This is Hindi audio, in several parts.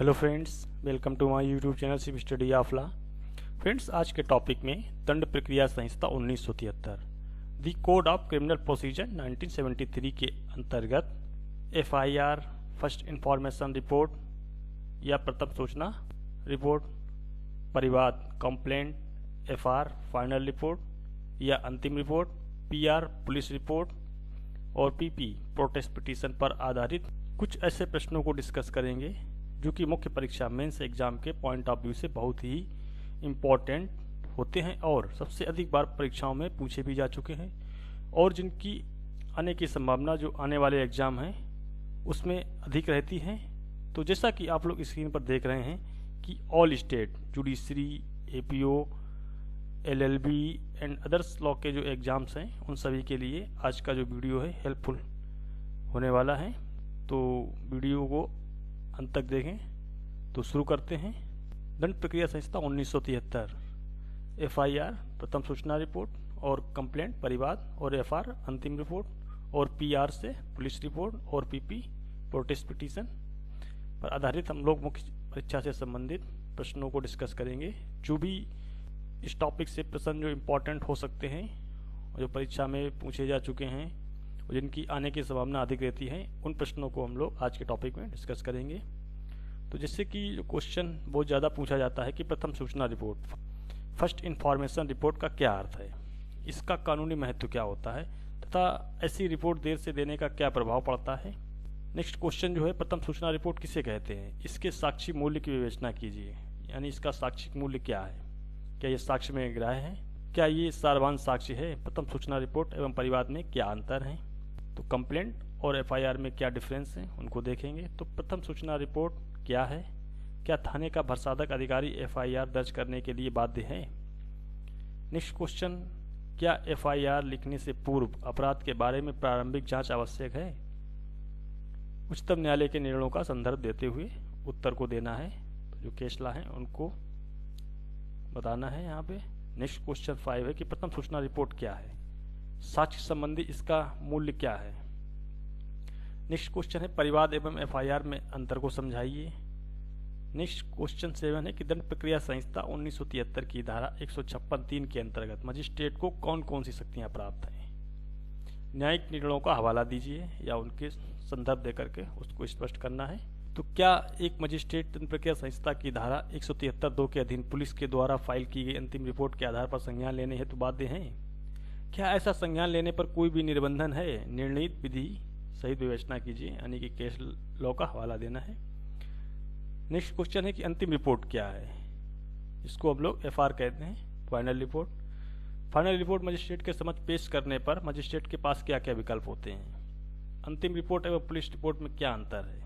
Hello friends, welcome to my YouTube channel सिर्फ स्टडी ऑफ लॉ। फ्रेंड्स, आज के टॉपिक में दंड प्रक्रिया संहिता 1973 the code of criminal procedure 1973 के अंतर्गत एफआईआर, फर्स्ट इंफॉर्मेशन रिपोर्ट या प्रथम सूचना रिपोर्ट, परिवाद कंप्लेंट, एफआर फाइनल रिपोर्ट या अंतिम रिपोर्ट, पीआर पुलिस रिपोर्ट और पीपी प्रोटेस्ट पिटीशन पर आधारित कुछ ऐसे प्रश्नों को डिस्कस करेंगे जो कि मुख्य परीक्षा मेंस एग्जाम के पॉइंट ऑफ व्यू से बहुत ही इम्पोर्टेंट होते हैं और सबसे अधिक बार परीक्षाओं में पूछे भी जा चुके हैं और जिनकी आने की संभावना जो आने वाले एग्जाम हैं उसमें अधिक रहती है। तो जैसा कि आप लोग स्क्रीन पर देख रहे हैं कि all state judiciary, APO, LLB and others law के जो एग्जाम्स हैं उन सभी के लिए आज का जो वीडियो है हेल्पफुल होने वाला है। तो वीडियो को अंत तक देखें। तो शुरू करते हैं। दंड प्रक्रिया संहिता 1973 एफआईआर प्रथम सूचना रिपोर्ट और कंप्लेंट परिवाद और एफआर अंतिम रिपोर्ट और पीआर से पुलिस रिपोर्ट और पीपी प्रोटेस्ट पिटीशन पर आधारित हम लोग मुख्य परीक्षा से संबंधित प्रश्नों को डिस्कस करेंगे। जो भी इस टॉपिक से प्रश्न जो इम्पोर्टेंट हो सकते हैं, जो परीक्षा में पूछे जा चुके हैं और जिनकी आने की संभावना अधिक रहती है, उन प्रश्नों को हम लोग आज के टॉपिक में डिस्कस करेंगे। तो जैसे कि जो क्वेश्चन बहुत ज़्यादा पूछा जाता है कि प्रथम सूचना रिपोर्ट, फर्स्ट इंफॉर्मेशन रिपोर्ट का क्या अर्थ है, इसका कानूनी महत्व क्या होता है तथा ऐसी रिपोर्ट देर से देने का क्या प्रभाव पड़ता है। नेक्स्ट क्वेश्चन जो है, प्रथम सूचना रिपोर्ट किसे कहते हैं, इसके साक्षी मूल्य की विवेचना कीजिए, यानी इसका साक्षी मूल्य क्या है, क्या ये साक्ष्य में ग्राह्य है, क्या ये सार्वभौम साक्ष्य है, प्रथम सूचना रिपोर्ट एवं परिवाद में क्या अंतर है। तो कंप्लेंट और एफआईआर में क्या डिफरेंस है उनको देखेंगे। तो प्रथम सूचना रिपोर्ट क्या है, क्या थाने का भरसाधक अधिकारी एफआईआर दर्ज करने के लिए बाध्य है। नेक्स्ट क्वेश्चन, क्या एफआईआर लिखने से पूर्व अपराध के बारे में प्रारंभिक जांच आवश्यक है। उच्चतम न्यायालय के निर्णयों का संदर्भ देते हुए उत्तर को देना है। तो जो केस लॉ है उनको बताना है यहाँ पे। नेक्स्ट क्वेश्चन 5 है कि प्रथम सूचना रिपोर्ट क्या है, साक्ष्य संबंधी इसका मूल्य क्या है। नेक्स्ट क्वेश्चन है परिवाद एवं एफआईआर में अंतर को समझाइए। नेक्स्ट क्वेश्चन 7 है कि दंड प्रक्रिया संहिता 1973 की धारा 156(3) के अंतर्गत मजिस्ट्रेट को कौन कौन सी शक्तियां प्राप्त हैं। न्यायिक निर्णयों का हवाला दीजिए या उनके संदर्भ देकर के उसको स्पष्ट करना है। तो क्या एक मजिस्ट्रेट दंड प्रक्रिया संहिता की धारा 173(2) के अधीन पुलिस के द्वारा फाइल की गई अंतिम रिपोर्ट के आधार पर संज्ञान लेने हेतु बाध्य हैं। क्या ऐसा संज्ञान लेने पर कोई भी निर्बंधन है, निर्णीत विधि सहित विवेचना कीजिए, यानी कि केस लॉ का हवाला देना है। नेक्स्ट क्वेश्चन है कि अंतिम रिपोर्ट क्या है, इसको हम लोग एफआर कहते हैं, final report. Final report magistrate के समक्ष पेश करने पर मजिस्ट्रेट के पास क्या क्या विकल्प होते हैं। अंतिम रिपोर्ट एवं पुलिस रिपोर्ट में क्या अंतर है,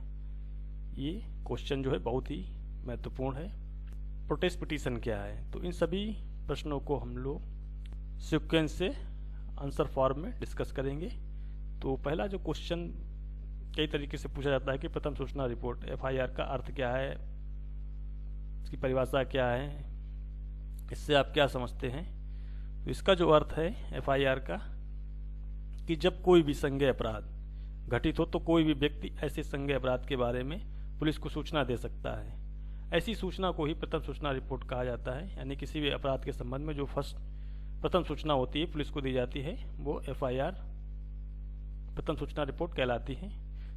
ये क्वेश्चन जो है बहुत ही महत्वपूर्ण है। प्रोटेस्ट पिटीशन क्या है। तो इन सभी प्रश्नों को हम लोग सीक्वेंस से आंसर फॉर्म में डिस्कस करेंगे। तो पहला जो क्वेश्चन कई तरीके से पूछा जाता है कि प्रथम सूचना रिपोर्ट एफआईआर का अर्थ क्या है, इसकी परिभाषा क्या है, इससे आप क्या समझते हैं। तो इसका जो अर्थ है एफआईआर का कि जब कोई भी संज्ञेय अपराध घटित हो तो कोई भी व्यक्ति ऐसे संज्ञेय अपराध के बारे में पुलिस को सूचना दे सकता है। ऐसी सूचना को ही प्रथम सूचना रिपोर्ट कहा जाता है, यानी किसी भी अपराध के संबंध में जो प्रथम सूचना होती है पुलिस को दी जाती है वो एफआईआर प्रथम सूचना रिपोर्ट कहलाती है।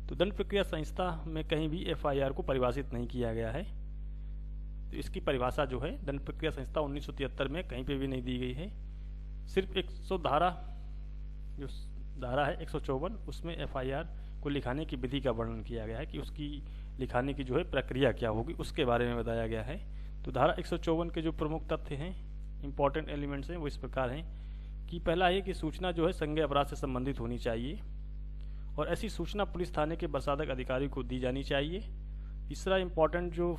तो दंड प्रक्रिया संहिता में कहीं भी एफआईआर को परिभाषित नहीं किया गया है। तो इसकी परिभाषा जो है दंड प्रक्रिया संहिता 1973 में कहीं पे भी नहीं दी गई है। सिर्फ 100 धारा जो धारा है 154 उसमें एफआईआर को लिखाने की विधि का वर्णन किया गया है कि उसकी लिखाने की जो है प्रक्रिया क्या होगी उसके बारे में बताया गया है। तो धारा 154 के जो प्रमुख तथ्य हैं, इंपॉर्टेंट एलिमेंट्स हैं, वो इस प्रकार हैं कि पहला है कि सूचना जो है संज्ञेय अपराध से संबंधित होनी चाहिए और ऐसी सूचना पुलिस थाने के प्रसाधक अधिकारी को दी जानी चाहिए। तीसरा इंपॉर्टेंट जो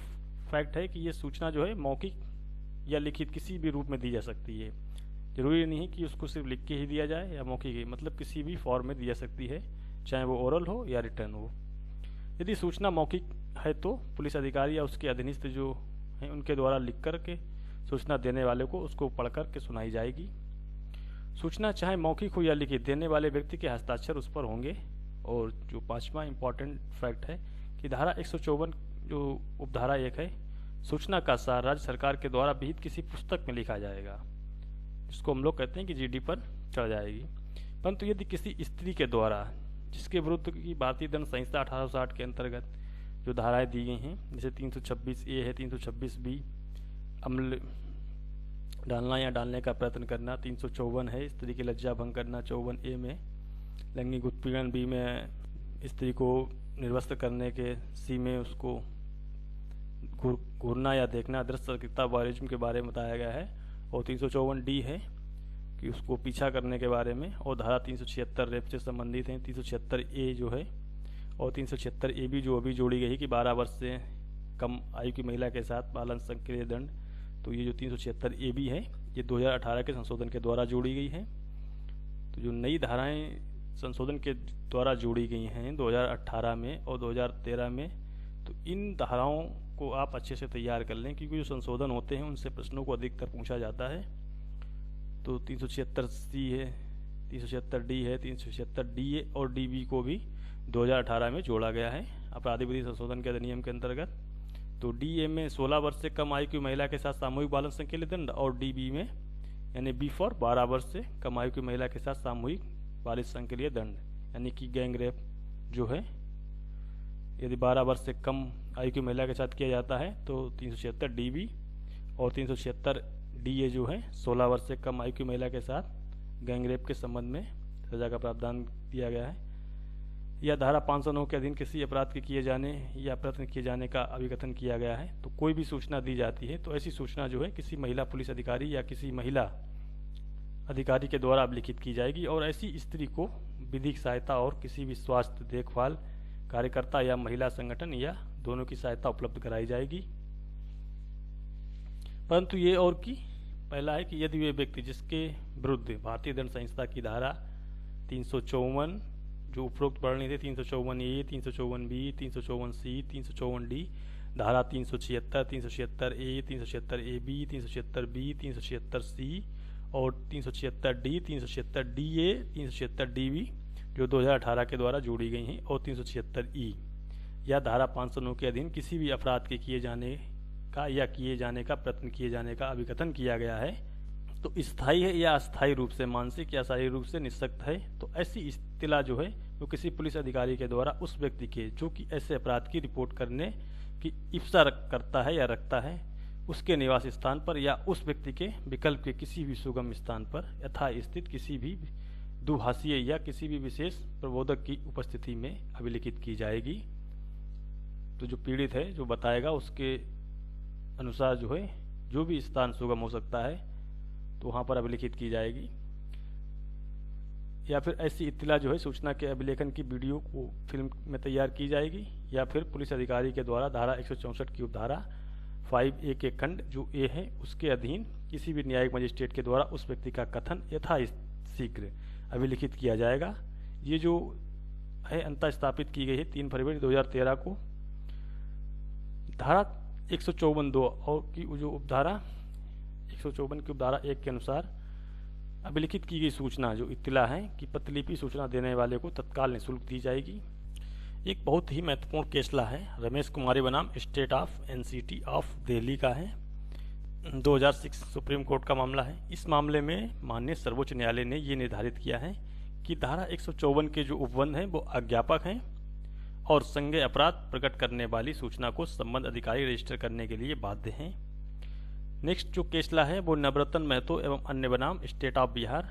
फैक्ट है कि ये सूचना जो है मौखिक या लिखित किसी भी रूप में दी जा सकती है। जरूरी नहीं है कि उसको सिर्फ लिख के ही दिया जाए या मौखिक ही, मतलब किसी भी फॉर्म में दी जा सकती है, चाहे वो ओरल हो या रिटर्न हो। यदि सूचना मौखिक है तो पुलिस अधिकारी या उसके अधीनस्थ जो हैं उनके द्वारा लिख कर के सूचना देने वाले को उसको पढ़ कर के सुनाई जाएगी। सूचना चाहे मौखिक हो या लिखित देने वाले व्यक्ति के हस्ताक्षर उस पर होंगे। और जो पांचवा इंपॉर्टेंट फैक्ट है कि धारा 154 जो उपधारा 1 है, सूचना का सार राज्य सरकार के द्वारा विहित किसी पुस्तक में लिखा जाएगा, इसको हम लोग कहते हैं कि जीडी पर चढ़ जाएगी। परंतु यदि किसी स्त्री के द्वारा जिसके विरुद्ध की भारतीय दंड संहिता 1860 के अंतर्गत जो धाराएं दी गई हैं, जैसे 326A है, 326B अम्ल डालना या डालने का प्रयत्न करना, 354 है स्त्री की लज्जा भंग करना, 54A में लैंगिक उत्पीड़न, B में स्त्री को निर्वस्त्र करने के, C में उसको घूरना या देखना, दृश्यता वॉयरिज्म के बारे में बताया गया है, और 354D है कि उसको पीछा करने के बारे में, और धारा 376 रेप से संबंधित है, 376A जो है, और 376AB जो अभी जोड़ी गई कि 12 वर्ष से कम आयु की महिला के साथ बाल संघ के लिए दंड। तो ये जो 376AB है ये 2018 के संशोधन के द्वारा जोड़ी गई है। तो जो नई धाराएं संशोधन के द्वारा जोड़ी गई हैं 2018 में और 2013 में, तो इन धाराओं को आप अच्छे से तैयार कर लें, क्योंकि जो संशोधन होते हैं उनसे प्रश्नों को अधिकतर पूछा जाता है। तो 376C है, 376D है, 376DA और DB को भी 2018 में जोड़ा गया है आपराधिक विधि संशोधन के अधिनियम के अंतर्गत। तो DA में 16 वर्ष से कम आयु की महिला के साथ सामूहिक बाल संघ के लिए दंड, और DB में यानी B फॉर 12 वर्ष से कम आयु की महिला के साथ सामूहिक बाल संघ के लिए दंड, यानी कि गैंग रेप जो है यदि 12 वर्ष से कम आयु की महिला के साथ किया जाता है तो 376 DB, और 376 DA जो है 16 वर्ष से कम आयु की महिला के साथ गैंग रेप के संबंध में सजा का प्रावधान दिया गया है। या धारा 509 के अधीन किसी अपराध के किए जाने या प्रयत्न किए जाने का अभिकथन किया गया है। तो कोई भी सूचना दी जाती है तो ऐसी सूचना जो है किसी महिला पुलिस अधिकारी या किसी महिला अधिकारी के द्वारा अभिलिखित की जाएगी, और ऐसी स्त्री को विधिक सहायता और किसी भी स्वास्थ्य देखभाल कार्यकर्ता या महिला संगठन या दोनों की सहायता उपलब्ध कराई जाएगी। परंतु ये और की पहला है कि यदि वे व्यक्ति जिसके विरुद्ध भारतीय दंड संहिता की धारा 354 जो उपरोक्त वर्णनी थे 354A, 354B, 354C, 354D, धारा 376, 376A, 376AB, 376B, 376C और 376D, 376DA, 376DB जो 2018 के द्वारा जोड़ी गई हैं, और 376E या धारा 509 के अधीन किसी भी अपराध के किए जाने का या किए जाने का प्रयत्न किए जाने का अभिकथन किया गया है, तो स्थायी है या अस्थायी रूप से, मानसिक या शारीरिक रूप से निःशक्त है, तो ऐसी इत्तिला जो है वो किसी पुलिस अधिकारी के द्वारा उस व्यक्ति के जो कि ऐसे अपराध की रिपोर्ट करने की इप्सा करता है या रखता है उसके निवास स्थान पर या उस व्यक्ति के विकल्प के किसी भी सुगम स्थान पर यथा स्थित किसी भी दुभाषीय या किसी भी विशेष प्रबोधक की उपस्थिति में अभिलिखित की जाएगी। तो जो पीड़ित है जो बताएगा उसके अनुसार जो है जो भी स्थान सुगम हो सकता है तो वहाँ पर अभिलिखित की जाएगी। या फिर ऐसी इत्तिला जो है सूचना के अभिलेखन की वीडियो को फिल्म में तैयार की जाएगी, या फिर पुलिस अधिकारी के द्वारा धारा 164 की उपधारा 5A के खंड जो A है उसके अधीन किसी भी न्यायिक मजिस्ट्रेट के द्वारा उस व्यक्ति का कथन यथा शीघ्र अभिलिखित किया जाएगा। ये जो है अंतः स्थापित की गई है 3 फरवरी 2013 को। धारा 154(2) और की जो उपधारा 154 की उपधारा 1 के अनुसार अभिलिखित की गई सूचना जो इत्तिला है कि प्रतिलिपि सूचना देने वाले को तत्काल निःशुल्क दी जाएगी। एक बहुत ही महत्वपूर्ण केसला है, रमेश कुमारी बनाम state of NCT of Delhi का है, 2006 सुप्रीम कोर्ट का मामला है। इस मामले में माननीय सर्वोच्च न्यायालय ने ये निर्धारित किया है कि धारा 154 के जो उपबंध हैं वो अज्ञापक हैं और संज्ञेय अपराध प्रकट करने वाली सूचना को संबंध अधिकारी रजिस्टर करने के लिए बाध्य हैं। नेक्स्ट जो केसला है वो नवरत्न महतो एवं अन्य बनाम state of Bihar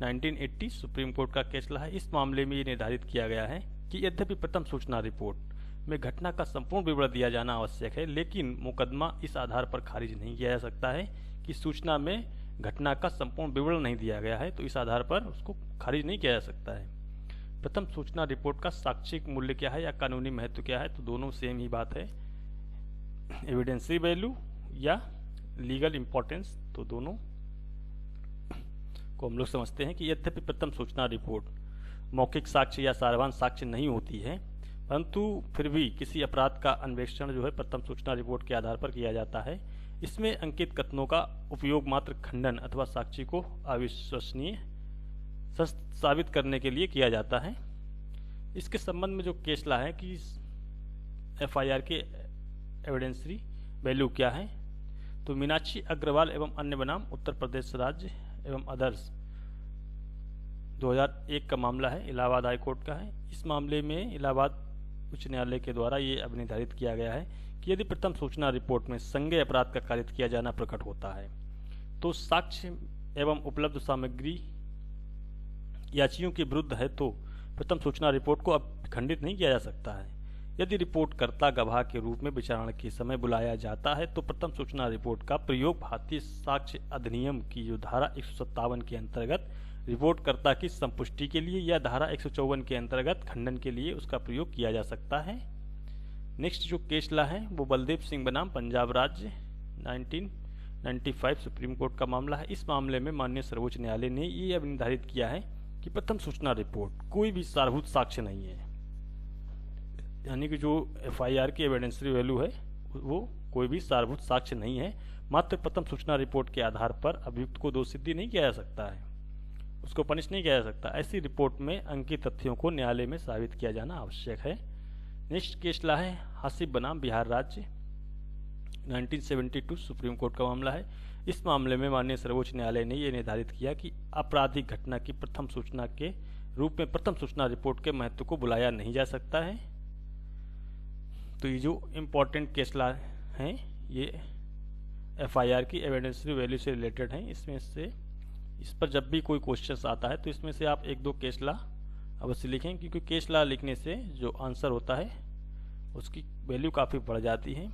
1980 supreme court का केसला है। इस मामले में ये निर्धारित किया गया है कि यद्यपि प्रथम सूचना रिपोर्ट में घटना का संपूर्ण विवरण दिया जाना आवश्यक है, लेकिन मुकदमा इस आधार पर खारिज नहीं किया जा सकता है कि सूचना में घटना का संपूर्ण विवरण नहीं दिया गया है, तो इस आधार पर उसको खारिज नहीं किया जा सकता है। प्रथम सूचना रिपोर्ट का साक्षिक मूल्य क्या है या कानूनी महत्व क्या है, तो दोनों सेम ही बात है। एविडेंसी वैल्यू या लीगल इंपॉर्टेंस, तो दोनों को हम लोग समझते हैं कि यद्यपि प्रथम सूचना रिपोर्ट मौखिक साक्ष्य या सार्वधान साक्ष्य नहीं होती है, परंतु फिर भी किसी अपराध का अन्वेषण जो है प्रथम सूचना रिपोर्ट के आधार पर किया जाता है। इसमें अंकित कथनों का उपयोग मात्र खंडन अथवा साक्षी को अविश्वसनीय साबित करने के लिए किया जाता है। इसके संबंध में जो केसला है कि FIR के एविडेंसरी वैल्यू क्या है। तो मीनाक्षी अग्रवाल एवं अन्य बनाम उत्तर प्रदेश राज्य एवं अदर्स 2001 का मामला है, इलाहाबाद हाई कोर्ट का है। इस मामले में इलाहाबाद उच्च न्यायालय के द्वारा ये अब निर्धारित किया गया है कि यदि प्रथम सूचना रिपोर्ट में संज्ञेय अपराध का कारित किया जाना प्रकट होता है तो साक्ष्य एवं उपलब्ध सामग्री याचियों के विरुद्ध है तो प्रथम सूचना रिपोर्ट को अब खंडित नहीं किया जा सकता है। यदि रिपोर्टकर्ता गवाह के रूप में विचारणा के समय बुलाया जाता है तो प्रथम सूचना रिपोर्ट का प्रयोग भारतीय साक्ष्य अधिनियम की जो धारा 157 के अंतर्गत रिपोर्टकर्ता की संपुष्टि के लिए या धारा 154 के अंतर्गत खंडन के लिए उसका प्रयोग किया जा सकता है। नेक्स्ट जो केस ला है वो बलदेव सिंह बनाम पंजाब राज्य 1995 सुप्रीम कोर्ट का मामला है। इस मामले में माननीय सर्वोच्च न्यायालय ने ये अब निर्धारित किया है कि प्रथम सूचना रिपोर्ट कोई भी सारभूत साक्ष्य नहीं है, यानी कि जो एफआईआर की एविडेंसरी वैल्यू है वो कोई भी सारभूत साक्ष्य नहीं है। मात्र प्रथम सूचना रिपोर्ट के आधार पर अभियुक्त को दोषसिद्धि नहीं किया जा सकता है, उसको पनिश नहीं किया जा सकता। ऐसी रिपोर्ट में अंकित तथ्यों को न्यायालय में साबित किया जाना आवश्यक है। नेक्स्ट केस ला है हासिब बनाम बिहार राज्य 1972 सुप्रीम कोर्ट का मामला है। इस मामले में माननीय सर्वोच्च न्यायालय ने यह निर्धारित किया कि आपराधिक घटना की प्रथम सूचना के रूप में प्रथम सूचना रिपोर्ट के महत्व को बुलाया नहीं जा सकता है। तो ये जो इम्पोर्टेंट केस ला हैं ये एफआईआर की एविडेंसरी वैल्यू से रिलेटेड हैं। इसमें से इस पर जब भी कोई क्वेश्चन आता है तो इसमें से आप एक दो केस ला अवश्य लिखें, क्योंकि केस ला लिखने से जो आंसर होता है उसकी वैल्यू काफ़ी बढ़ जाती है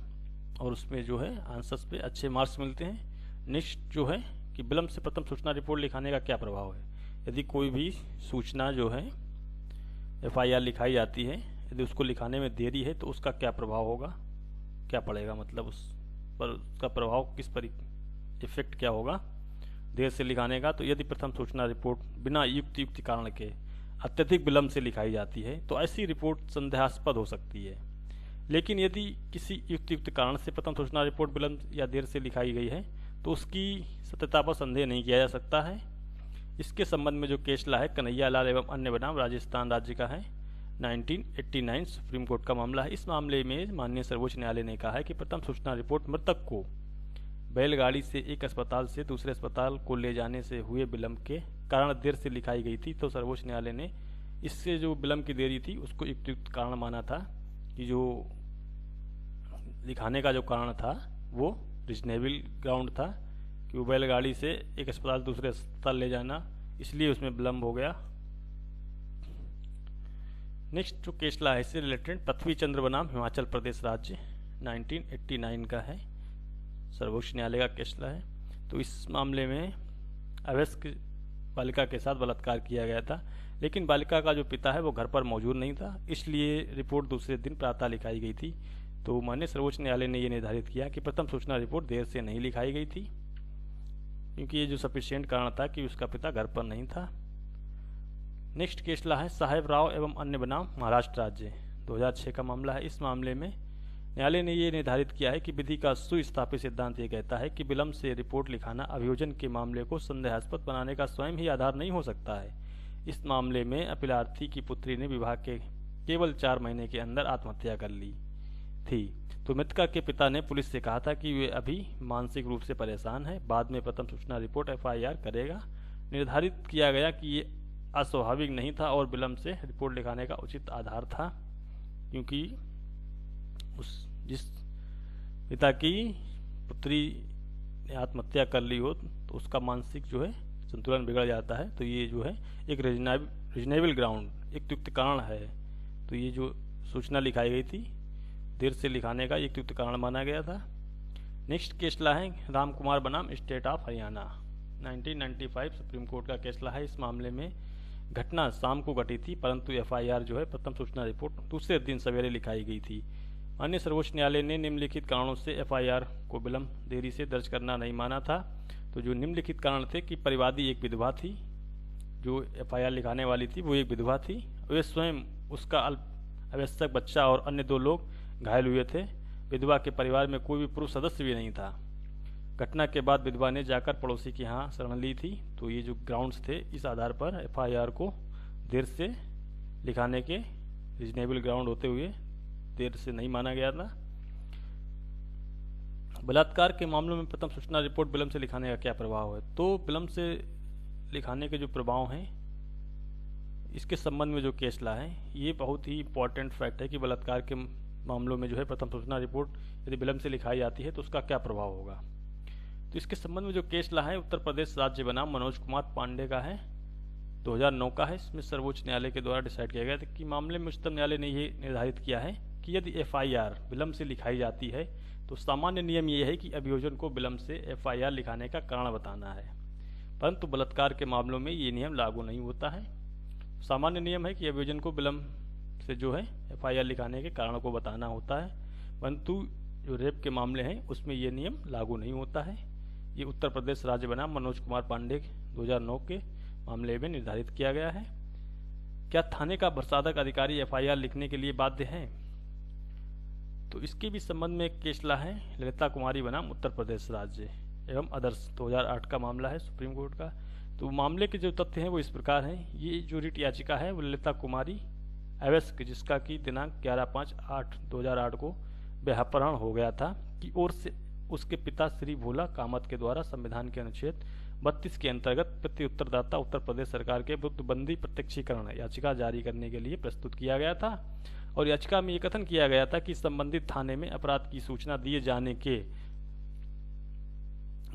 और उसमें जो है आंसर्स पे अच्छे मार्क्स मिलते हैं। नेक्स्ट जो है कि विलंब से प्रथम सूचना रिपोर्ट लिखाने का क्या प्रभाव है। यदि कोई भी सूचना जो है एफआईआर लिखाई जाती है, यदि उसको लिखाने में देरी है तो उसका क्या प्रभाव होगा, क्या पड़ेगा, मतलब उस पर उसका प्रभाव किस पर इफेक्ट क्या होगा देर से लिखाने का। तो यदि प्रथम सूचना रिपोर्ट बिना युक्त कारण के अत्यधिक विलंब से लिखाई जाती है तो ऐसी रिपोर्ट संदेहास्पद हो सकती है। लेकिन यदि किसी युक्त कारण से प्रथम सूचना रिपोर्ट विलंब या देर से लिखाई गई है तो उसकी सत्यता पर संदेह नहीं किया जा सकता है। इसके संबंध में जो केस ला है कन्हैया लाल एवं अन्य बनाम राजस्थान राज्य का है 1989 सुप्रीम कोर्ट का मामला है। इस मामले में माननीय सर्वोच्च न्यायालय ने कहा है कि प्रथम सूचना रिपोर्ट मृतक को बैलगाड़ी से एक अस्पताल से दूसरे अस्पताल को ले जाने से हुए विलंब के कारण देर से लिखाई गई थी। तो सर्वोच्च न्यायालय ने इससे जो विलंब की देरी थी उसको युक्त कारण माना था कि जो लिखाने का जो कारण था वो रीजनेबल ग्राउंड था कि वो बैलगाड़ी से एक अस्पताल दूसरे अस्पताल ले जाना, इसलिए उसमें विलंब हो गया। नेक्स्ट जो केस ला है इससे रिलेटेड पृथ्वी चंद्र बनाम हिमाचल प्रदेश राज्य 1989 का है, सर्वोच्च न्यायालय का केस ला है। तो इस मामले में अवयस्क बालिका के साथ बलात्कार किया गया था, लेकिन बालिका का जो पिता है वो घर पर मौजूद नहीं था, इसलिए रिपोर्ट दूसरे दिन प्रातः लिखाई गई थी। तो माननीय सर्वोच्च न्यायालय ने यह निर्धारित किया कि प्रथम सूचना रिपोर्ट देर से नहीं लिखाई गई थी, क्योंकि ये जो सफिशिएंट कारण था कि उसका पिता घर पर नहीं था। नेक्स्ट केस ला है साहेब राव एवं अन्य बनाम महाराष्ट्र राज्य 2006 का मामला है। इस मामले में न्यायालय ने यह निर्धारित किया है कि विधि का सुस्थापित सिद्धांत ये कहता है कि विलंब से रिपोर्ट लिखाना अभियोजन के मामले को संदेहास्पद बनाने का स्वयं ही आधार नहीं हो सकता है। इस मामले में अपीलार्थी की पुत्री ने विवाह के केवल 4 महीने के अंदर आत्महत्या कर ली थी। तो मृतका के पिता ने पुलिस से कहा था कि वे अभी मानसिक रूप से परेशान है, बाद में प्रथम सूचना रिपोर्ट एफआईआर करेगा। निर्धारित किया गया कि ये अस्वाभाविक नहीं था और विलंब से रिपोर्ट लिखाने का उचित आधार था, क्योंकि जिस पिता की पुत्री ने आत्महत्या कर ली हो तो उसका मानसिक जो है संतुलन बिगड़ जाता है। तो ये जो है एक रीजनेबल ग्राउंड, एक युक्त कारण है। तो ये जो सूचना लिखाई गई थी देर से लिखाने का एक युक्त कारण माना गया था। नेक्स्ट केस ला है राम कुमार बनाम state of Haryana 1995 supreme court का केस ला है। इस मामले में घटना शाम को घटी थी, परंतु एफआईआर जो है प्रथम सूचना रिपोर्ट दूसरे दिन सवेरे लिखाई गई थी। माननीय सर्वोच्च न्यायालय ने निम्नलिखित कारणों से एफआईआर को विलंब देरी से दर्ज करना नहीं माना था। तो जो निम्नलिखित कारण थे कि परिवादी एक विधवा थी, जो एफआईआर लिखाने वाली थी वो एक विधवा थी, वे स्वयं उसका अल्पवयस्क बच्चा और अन्य 2 लोग घायल हुए थे। विधवा के परिवार में कोई भी पुरुष सदस्य भी नहीं था। घटना के बाद विधवा ने जाकर पड़ोसी के यहाँ शरण ली थी। तो ये जो ग्राउंड्स थे इस आधार पर एफआईआर को देर से लिखाने के रीजनेबल ग्राउंड होते हुए देर से नहीं माना गया था। बलात्कार के मामलों में प्रथम सूचना रिपोर्ट विलंब से लिखाने का क्या प्रभाव है? तो विलंब से लिखाने के जो प्रभाव हैं, इसके संबंध में जो केस ला है, ये बहुत ही इंपॉर्टेंट फैक्ट है कि बलात्कार के मामलों में जो है प्रथम सूचना रिपोर्ट यदि विलंब से लिखाई जाती है तो उसका क्या प्रभाव होगा। तो इसके संबंध में जो केस ला है उत्तर प्रदेश राज्य बनाम मनोज कुमार पांडे का है, 2009 का है। इसमें सर्वोच्च न्यायालय के द्वारा डिसाइड किया गया था कि मामले में उच्चतम न्यायालय ने ये निर्धारित किया है कि यदि FIR विलंब से लिखाई जाती है तो सामान्य नियम ये है कि अभियोजन को विलंब से FIR लिखाने का कारण बताना है, परंतु बलात्कार के मामलों में ये नियम लागू नहीं होता है। सामान्य नियम है कि अभियोजन को विलंब से जो है FIR लिखाने के कारण को बताना होता है, परंतु जो रेप के मामले हैं उसमें ये नियम लागू नहीं होता है। ये उत्तर प्रदेश राज्य बनाम मनोज कुमार पांडे 2009 के मामले में निर्धारित किया गया है। क्या थाने का प्रसाधक अधिकारी FIR लिखने के लिए बाध्य है? तो इसके भी संबंध में एक केस ला है ललिता कुमारी बनाम उत्तर प्रदेश राज्य एवं अदर्स, 2008 का मामला है सुप्रीम कोर्ट का। तो मामले के जो तथ्य हैं वो इस प्रकार हैं। ये जो रिट याचिका है वो ललिता कुमारी अवैस्क, जिसका कि दिनांक 11/5/2008 को बेहपहरण हो गया था, की ओर से उसके पिता श्री भोला कामत के द्वारा संविधान के अनुच्छेद 32 के अंतर्गत प्रति उत्तरदाता उत्तर प्रदेश सरकार के विरुद्ध बंदी प्रत्यक्षीकरण याचिका जारी करने के लिए प्रस्तुत किया गया था। और याचिका में यह कथन किया गया था कि संबंधित थाने में अपराध की सूचना दिए जाने के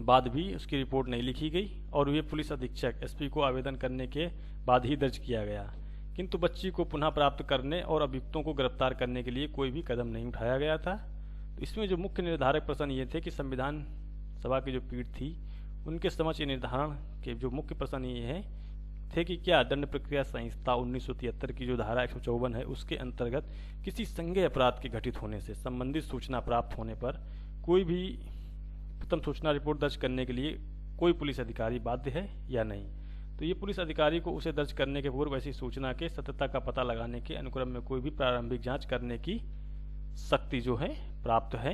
बाद भी उसकी रिपोर्ट नहीं लिखी गई और वे पुलिस अधीक्षक SP को आवेदन करने के बाद ही दर्ज किया गया, किंतु बच्ची को पुनः प्राप्त करने और अभियुक्तों को गिरफ्तार करने के लिए कोई भी कदम नहीं उठाया गया था। तो इसमें जो मुख्य निर्धारक प्रश्न ये थे कि संविधान सभा की जो पीठ थी उनके समक्ष ये निर्धारण के जो मुख्य प्रश्न ये हैं थे कि क्या दंड प्रक्रिया संहिता 1973 की जो धारा 154 है उसके अंतर्गत किसी संज्ञेय अपराध के घटित होने से संबंधित सूचना प्राप्त होने पर कोई भी प्रथम सूचना रिपोर्ट दर्ज करने के लिए कोई पुलिस अधिकारी बाध्य है या नहीं। तो ये पुलिस अधिकारी को उसे दर्ज करने के पूर्व ऐसी सूचना के सत्यता का पता लगाने के अनुक्रम में कोई भी प्रारंभिक जांच करने की शक्ति जो है प्राप्त है।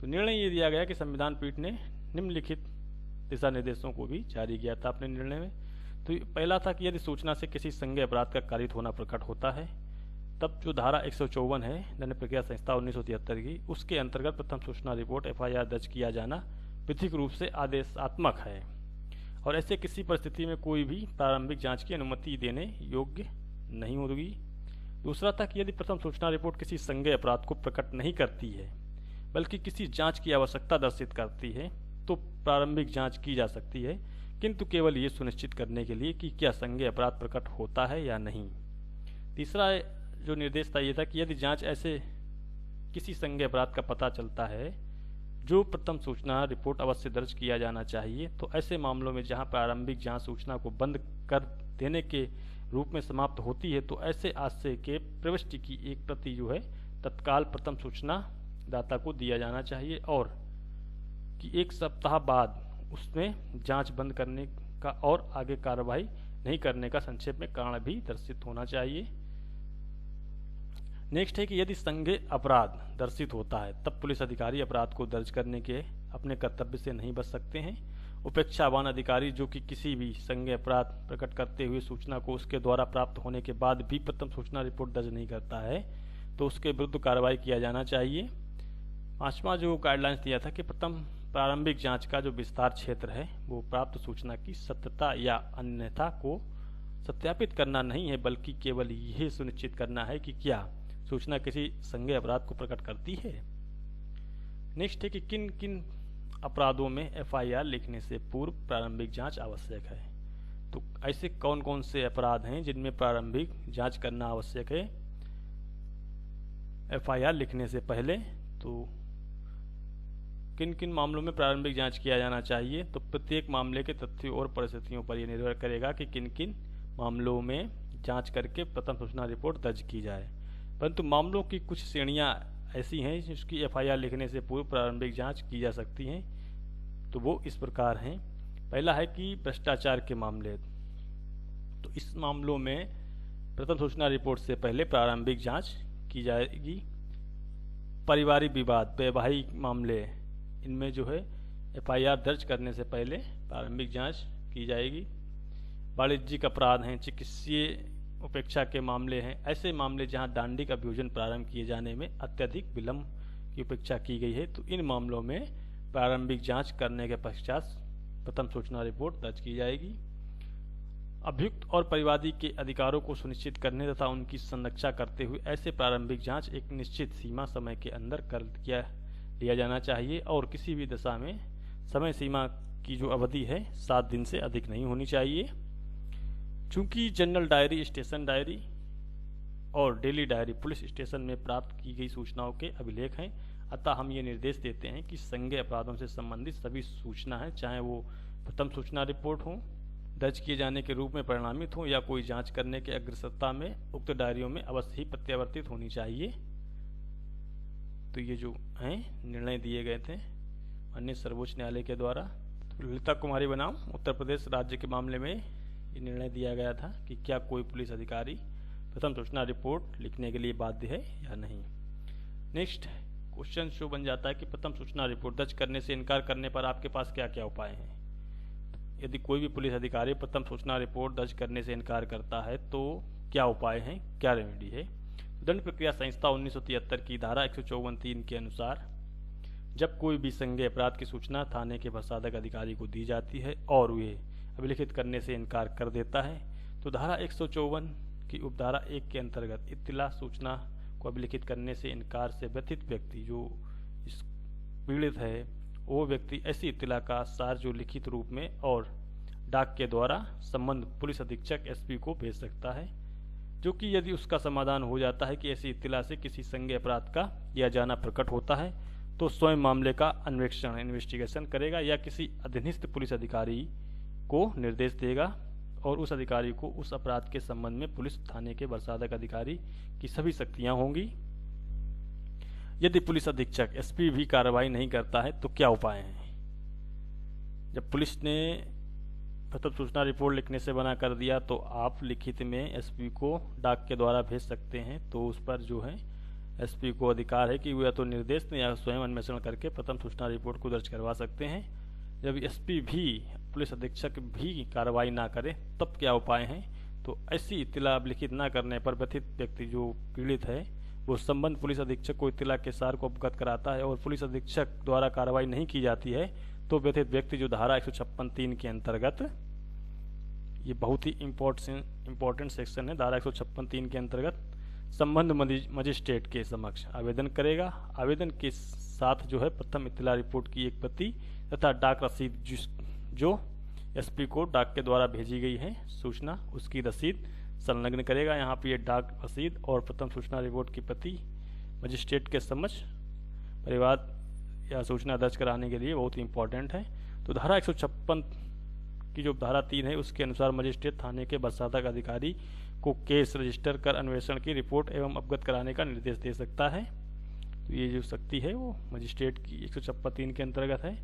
तो निर्णय ये दिया गया कि संविधान पीठ ने निम्नलिखित दिशा निर्देशों को भी जारी किया था अपने निर्णय में। तो पहला था कि यदि सूचना से किसी संज्ञेय अपराध का कारित होना प्रकट होता है तब जो धारा 154 है दंड प्रक्रिया संहिता 1973 की, उसके अंतर्गत प्रथम सूचना रिपोर्ट FIR दर्ज किया जाना विधिक रूप से आदेशात्मक है और ऐसे किसी परिस्थिति में कोई भी प्रारंभिक जांच की अनुमति देने योग्य नहीं होगी। दूसरा था कि यदि प्रथम सूचना रिपोर्ट किसी संज्ञेय अपराध को प्रकट नहीं करती है बल्कि किसी जांच की आवश्यकता दर्शित करती है तो प्रारंभिक जांच की जा सकती है, किंतु केवल ये सुनिश्चित करने के लिए कि क्या संज्ञेय अपराध प्रकट होता है या नहीं। तीसरा जो निर्देश था ये था कि यदि जांच ऐसे किसी संज्ञेय अपराध का पता चलता है जो प्रथम सूचना रिपोर्ट अवश्य दर्ज किया जाना चाहिए, तो ऐसे मामलों में जहां प्रारंभिक जांच सूचना को बंद कर देने के रूप में समाप्त होती है तो ऐसे आशय के प्रविष्टि की एक प्रति जो है तत्काल प्रथम सूचना दाता को दिया जाना चाहिए और कि 1 सप्ताह बाद उसमें जांच बंद करने का और आगे कार्रवाई नहीं करने का संक्षेप में कारण भी दर्शित होना चाहिए। नेक्स्ट है कि यदि संज्ञेय अपराध दर्शित होता है तब पुलिस अधिकारी अपराध को दर्ज करने के अपने कर्तव्य से नहीं बच सकते हैं। उपेक्षावान अधिकारी जो कि किसी भी संज्ञेय अपराध प्रकट करते हुए सूचना को उसके द्वारा प्राप्त होने के बाद भी प्रथम सूचना रिपोर्ट दर्ज नहीं करता है तो उसके विरुद्ध कार्रवाई किया जाना चाहिए। 5वां जो गाइडलाइंस दिया था कि प्रथम प्रारंभिक जांच का जो विस्तार क्षेत्र है वो प्राप्त सूचना की सत्यता या अन्यथा को सत्यापित करना नहीं है, बल्कि केवल यह सुनिश्चित करना है कि क्या सूचना किसी संज्ञेय अपराध को प्रकट करती है। नेक्स्ट है कि किन किन अपराधों में FIR लिखने से पूर्व प्रारंभिक जांच आवश्यक है। तो ऐसे कौन कौन से अपराध हैं जिनमें प्रारंभिक जांच करना आवश्यक है FIR लिखने से पहले। तो किन किन मामलों में प्रारंभिक जांच किया जाना चाहिए, तो प्रत्येक मामले के तथ्यों और परिस्थितियों पर यह निर्भर करेगा कि किन किन मामलों में जांच करके प्रथम सूचना रिपोर्ट दर्ज की जाए। परंतु मामलों की कुछ श्रेणियां ऐसी हैं जिसकी FIR लिखने से पूर्व प्रारंभिक जांच की जा सकती हैं। तो वो इस प्रकार हैं। पहला है कि भ्रष्टाचार के मामले। तो इस मामलों में प्रथम सूचना रिपोर्ट से पहले प्रारंभिक जांच की जाएगी। पारिवारिक विवाद, वैवाहिक मामले, इनमें जो है FIR दर्ज करने से पहले प्रारंभिक जांच की जाएगी। वाणिज्यिक अपराध हैं, चिकित्सीय उपेक्षा के मामले हैं, ऐसे मामले जहां दांडिक अभियोजन प्रारंभ किए जाने में अत्यधिक विलंब की उपेक्षा की गई है तो इन मामलों में प्रारंभिक जांच करने के पश्चात प्रथम सूचना रिपोर्ट दर्ज की जाएगी। अभियुक्त और परिवादी के अधिकारों को सुनिश्चित करने तथा उनकी संरक्षा करते हुए ऐसे प्रारंभिक जांच एक निश्चित सीमा समय के अंदर कर लिया जाना चाहिए और किसी भी दशा में समय सीमा की जो अवधि है 7 दिन से अधिक नहीं होनी चाहिए। चूंकि जनरल डायरी, स्टेशन डायरी और डेली डायरी पुलिस स्टेशन में प्राप्त की गई सूचनाओं के अभिलेख हैं, अतः हम ये निर्देश देते हैं कि संज्ञेय अपराधों से संबंधित सभी सूचना है, चाहे वो प्रथम सूचना रिपोर्ट हो, दर्ज किए जाने के रूप में परिणामित हो या कोई जांच करने के अग्रसरता में, उक्त डायरियों में अवश्य ही प्रत्यावर्तित होनी चाहिए। तो ये जो हैं निर्णय दिए गए थे माननीय सर्वोच्च न्यायालय के द्वारा। ललिता कुमारी बनाम उत्तर प्रदेश राज्य के मामले में ये निर्णय दिया गया था कि क्या कोई पुलिस अधिकारी प्रथम सूचना रिपोर्ट लिखने के लिए बाध्य है या नहीं। नेक्स्ट क्वेश्चन जो बन जाता है कि प्रथम सूचना रिपोर्ट दर्ज करने से इनकार करने पर आपके पास क्या क्या उपाय हैं। यदि कोई भी पुलिस अधिकारी प्रथम सूचना रिपोर्ट दर्ज करने से इनकार करता है तो क्या उपाय हैं, क्या रेमेडी है। दंड प्रक्रिया संहिता 1973 की धारा 154(3) के अनुसार जब कोई भी संज्ञेय अपराध की सूचना थाने के प्रसाधक अधिकारी को दी जाती है और वे अभिलिखित करने से इनकार कर देता है तो धारा 154 की उपधारा 1 के अंतर्गत इत्तला सूचना को अभिलिखित करने से इनकार से व्यथित व्यक्ति जो इस पीड़ित है वो व्यक्ति ऐसी इत्तला का सार जो लिखित रूप में और डाक के द्वारा संबंध पुलिस अधीक्षक एसपी को भेज सकता है, जो कि यदि उसका समाधान हो जाता है कि ऐसी इत्तला से किसी संज्ञेय अपराध का किया जाना प्रकट होता है तो स्वयं मामले का अन्वेषण इन्वेस्टिगेशन करेगा या किसी अधीनस्थ पुलिस अधिकारी को निर्देश देगा और उस अधिकारी को उस अपराध के संबंध में पुलिस थाने के प्रसाधक अधिकारी की सभी शक्तियां होंगी। यदि पुलिस अधीक्षक एसपी भी कार्रवाई नहीं करता है तो क्या उपाय हैं। जब पुलिस ने प्रथम सूचना रिपोर्ट लिखने से मना कर दिया तो आप लिखित में एसपी को डाक के द्वारा भेज सकते हैं, तो उस पर जो है एसपी को अधिकार है कि वो या तो निर्देश दें या स्वयं अन्वेषण करके प्रथम सूचना रिपोर्ट को दर्ज करवा सकते हैं। जब एसपी भी पुलिस अधीक्षक भी कार्रवाई ना करे तब क्या उपाय हैं। तो ऐसी इत्तला लिखित ना करने पर व्यथित व्यक्ति जो पीड़ित है वो संबंध पुलिस अधीक्षक को इत्तला के सार को अवगत कराता है और पुलिस अधीक्षक द्वारा कार्रवाई नहीं की जाती है तो व्यथित व्यक्ति जो धारा 156(3) के अंतर्गत, ये बहुत ही इम्पोर्टेंट सेक्शन है, धारा 156(3) के अंतर्गत संबंध मजिस्ट्रेट के समक्ष आवेदन करेगा। आवेदन के साथ जो है प्रथम इत्तला रिपोर्ट की एक प्रति तथा डाक रसीद जो एसपी को डाक के द्वारा भेजी गई है सूचना, उसकी रसीद संलग्न करेगा। यहाँ पे ये डाक रसीद और प्रथम सूचना रिपोर्ट की प्रति मजिस्ट्रेट के समक्ष परिवाद या सूचना दर्ज कराने के लिए बहुत ही इंपॉर्टेंट है। तो धारा 156 की जो धारा 3 है उसके अनुसार मजिस्ट्रेट थाने के प्रसाधक अधिकारी को केस रजिस्टर कर अन्वेषण की रिपोर्ट एवं अवगत कराने का निर्देश दे सकता है। तो ये जो शक्ति है वो मजिस्ट्रेट की 156(3) के अंतर्गत है।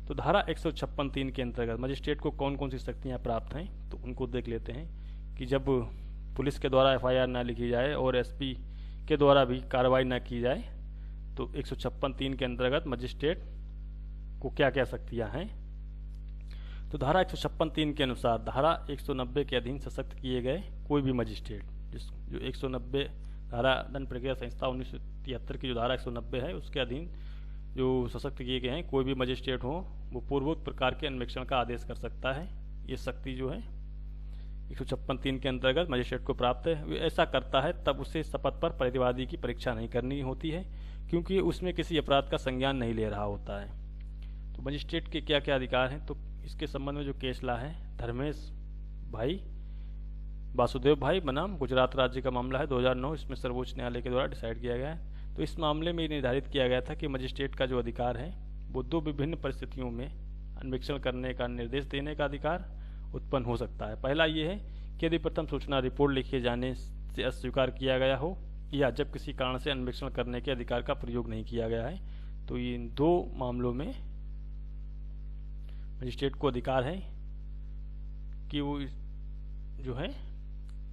तो धारा 156(3) के अंतर्गत मजिस्ट्रेट को कौन कौन सी शक्तियाँ प्राप्त हैं तो उनको देख लेते हैं कि जब पुलिस के द्वारा एफआईआर ना लिखी जाए और एसपी के द्वारा भी कार्रवाई ना की जाए तो 156(3) के अंतर्गत मजिस्ट्रेट को क्या क्या शक्तियाँ हैं। तो धारा 156(3) के अनुसार धारा 190 के अधीन सशक्त किए गए कोई भी मजिस्ट्रेट, जो 190 धारा दंड प्रक्रिया संहिता 1973 की जो धारा 190 है उसके अधीन जो सशक्त किए गए हैं कोई भी मजिस्ट्रेट हो वो पूर्वोक्त प्रकार के अन्वेषण का आदेश कर सकता है। ये शक्ति जो है 156(3) के अंतर्गत मजिस्ट्रेट को प्राप्त है। वो ऐसा करता है तब उसे शपथ पर प्रतिवादी की परीक्षा नहीं करनी होती है क्योंकि उसमें किसी अपराध का संज्ञान नहीं ले रहा होता है। तो मजिस्ट्रेट के क्या क्या अधिकार हैं तो इसके संबंध में जो केस ला है धर्मेश भाई वासुदेव भाई बनाम गुजरात राज्य का मामला है 2009, इसमें सर्वोच्च न्यायालय के द्वारा डिसाइड किया गया है। तो इस मामले में निर्धारित किया गया था कि मजिस्ट्रेट का जो अधिकार है वो 2 विभिन्न परिस्थितियों में अन्वेषण करने का निर्देश देने का अधिकार उत्पन्न हो सकता है। पहला ये है कि यदि प्रथम सूचना रिपोर्ट लिखे जाने से अस्वीकार किया गया हो या जब किसी कारण से अन्वेषण करने के अधिकार का प्रयोग नहीं किया गया है, तो इन 2 मामलों में मजिस्ट्रेट को अधिकार है कि वो जो है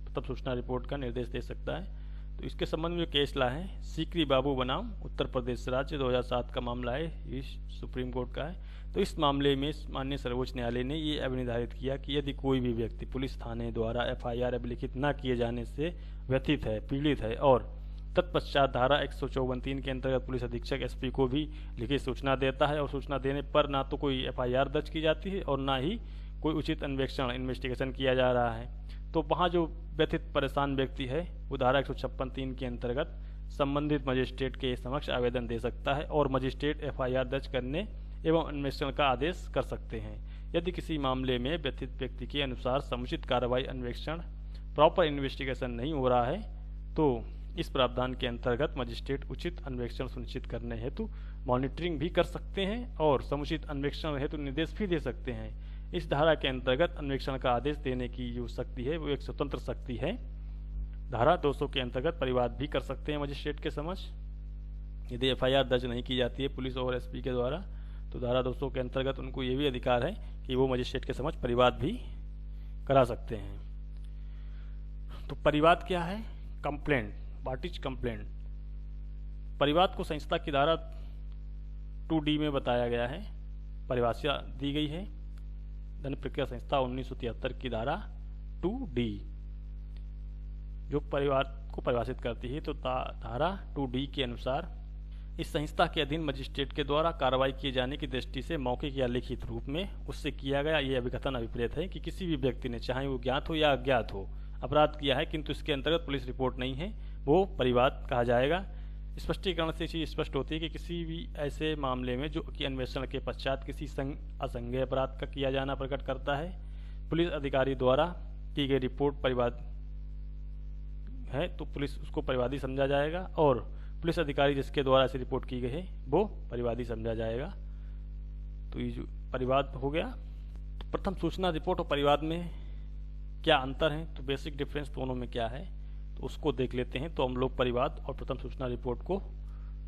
प्रथम सूचना रिपोर्ट का निर्देश दे सकता है। तो इसके संबंध में केस ला है सीकरी बाबू बनाम उत्तर प्रदेश राज्य 2007 का मामला है, ये सुप्रीम कोर्ट का है। तो इस मामले में माननीय सर्वोच्च न्यायालय ने ये अभिनिर्धारित किया कि यदि कोई भी व्यक्ति पुलिस थाने द्वारा एफआईआर अभिलिखित न किए जाने से व्यथित है, पीड़ित है और तत्पश्चात धारा 154(3) के अंतर्गत पुलिस अधीक्षक एसपी को भी लिखित सूचना देता है और सूचना देने पर ना तो कोई एफआईआर दर्ज की जाती है और ना ही कोई उचित अन्वेषण इन्वेस्टिगेशन किया जा रहा है। तो वहाँ जो व्यथित परेशान व्यक्ति है वो धारा 156(3) के अंतर्गत संबंधित मजिस्ट्रेट के समक्ष आवेदन दे सकता है और मजिस्ट्रेट एफआईआर दर्ज करने एवं अन्वेषण का आदेश कर सकते हैं। यदि किसी मामले में व्यथित व्यक्ति के अनुसार समुचित कार्रवाई अन्वेषण प्रॉपर इन्वेस्टिगेशन नहीं हो रहा है तो इस प्रावधान के अंतर्गत मजिस्ट्रेट उचित अन्वेषण सुनिश्चित करने हेतु मॉनिटरिंग भी कर सकते हैं और समुचित अन्वेषण हेतु निर्देश भी दे सकते हैं। इस धारा के अंतर्गत अन्वेषण का आदेश देने की जो शक्ति है वो एक स्वतंत्र शक्ति है। धारा 200 के अंतर्गत परिवाद भी कर सकते हैं मजिस्ट्रेट के समक्ष यदि एफआईआर दर्ज नहीं की जाती है पुलिस और एसपी के द्वारा, तो धारा 200 के अंतर्गत उनको ये भी अधिकार है कि वो मजिस्ट्रेट के समक्ष परिवाद भी करा सकते हैं। तो परिवाद क्या है? कंप्लेंट। What is complaint? परिवाद को संहिता की धारा 2D में बताया गया है, परिभाषा दी गई है दंड प्रक्रिया संहिता 1973 की धारा 2D जो परिवाद को परिभाषित करती है। तो धारा 2D के अनुसार इस संहिता के अधीन मजिस्ट्रेट के द्वारा कार्रवाई किए जाने की दृष्टि से मौखिक या लिखित रूप में उससे किया गया ये अभिकथन अभिप्रेत है कि किसी भी व्यक्ति ने चाहे वो ज्ञात हो या अज्ञात हो अपराध किया है किंतु इसके अंतर्गत पुलिस रिपोर्ट नहीं है, वो परिवाद कहा जाएगा। स्पष्टीकरण से चीज स्पष्ट होती है कि किसी भी ऐसे मामले में जो कि अन्वेषण के पश्चात किसी असंज्ञेय अपराध का किया जाना प्रकट करता है, पुलिस अधिकारी द्वारा की गई रिपोर्ट परिवाद है तो पुलिस उसको परिवादी समझा जाएगा और पुलिस अधिकारी जिसके द्वारा ऐसी रिपोर्ट की गई है वो परिवादी समझा जाएगा। तो ये जो परिवाद हो गया। तो प्रथम सूचना रिपोर्ट और परिवाद में क्या अंतर है, तो बेसिक डिफरेंस दोनों में क्या है तो उसको देख लेते हैं। तो हम लोग परिवाद और प्रथम सूचना रिपोर्ट को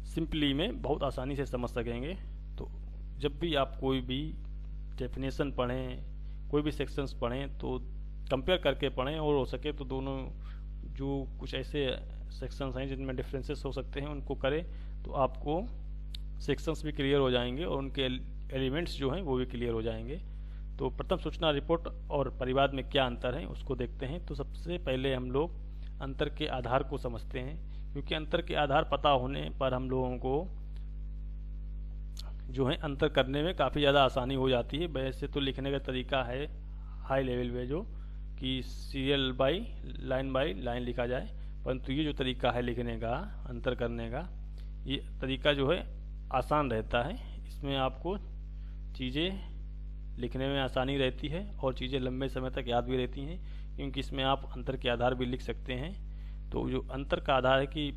सिंपली में बहुत आसानी से समझ सकेंगे। तो जब भी आप कोई भी डेफिनेशन पढ़ें, कोई भी सेक्शंस पढ़ें तो कंपेयर करके पढ़ें और हो सके तो दोनों जो कुछ ऐसे सेक्शंस हैं जिनमें डिफरेंसेस हो सकते हैं उनको करें तो आपको सेक्शंस भी क्लियर हो जाएंगे और उनके एलिमेंट्स जो हैं वो भी क्लियर हो जाएंगे। तो प्रथम सूचना रिपोर्ट और परिवाद में क्या अंतर है उसको देखते हैं। तो सबसे पहले हम लोग अंतर के आधार को समझते हैं, क्योंकि अंतर के आधार पता होने पर हम लोगों को जो है अंतर करने में काफ़ी ज़्यादा आसानी हो जाती है। वैसे तो लिखने का तरीका है हाई लेवल में जो कि सीरियल बाय लाइन लिखा जाए, परंतु ये जो तरीका है लिखने का अंतर करने का ये तरीका जो है आसान रहता है। इसमें आपको चीज़ें लिखने में आसानी रहती है और चीज़ें लंबे समय तक याद भी रहती हैं, क्योंकि इसमें आप अंतर के आधार भी लिख सकते हैं। तो जो अंतर का आधार है कि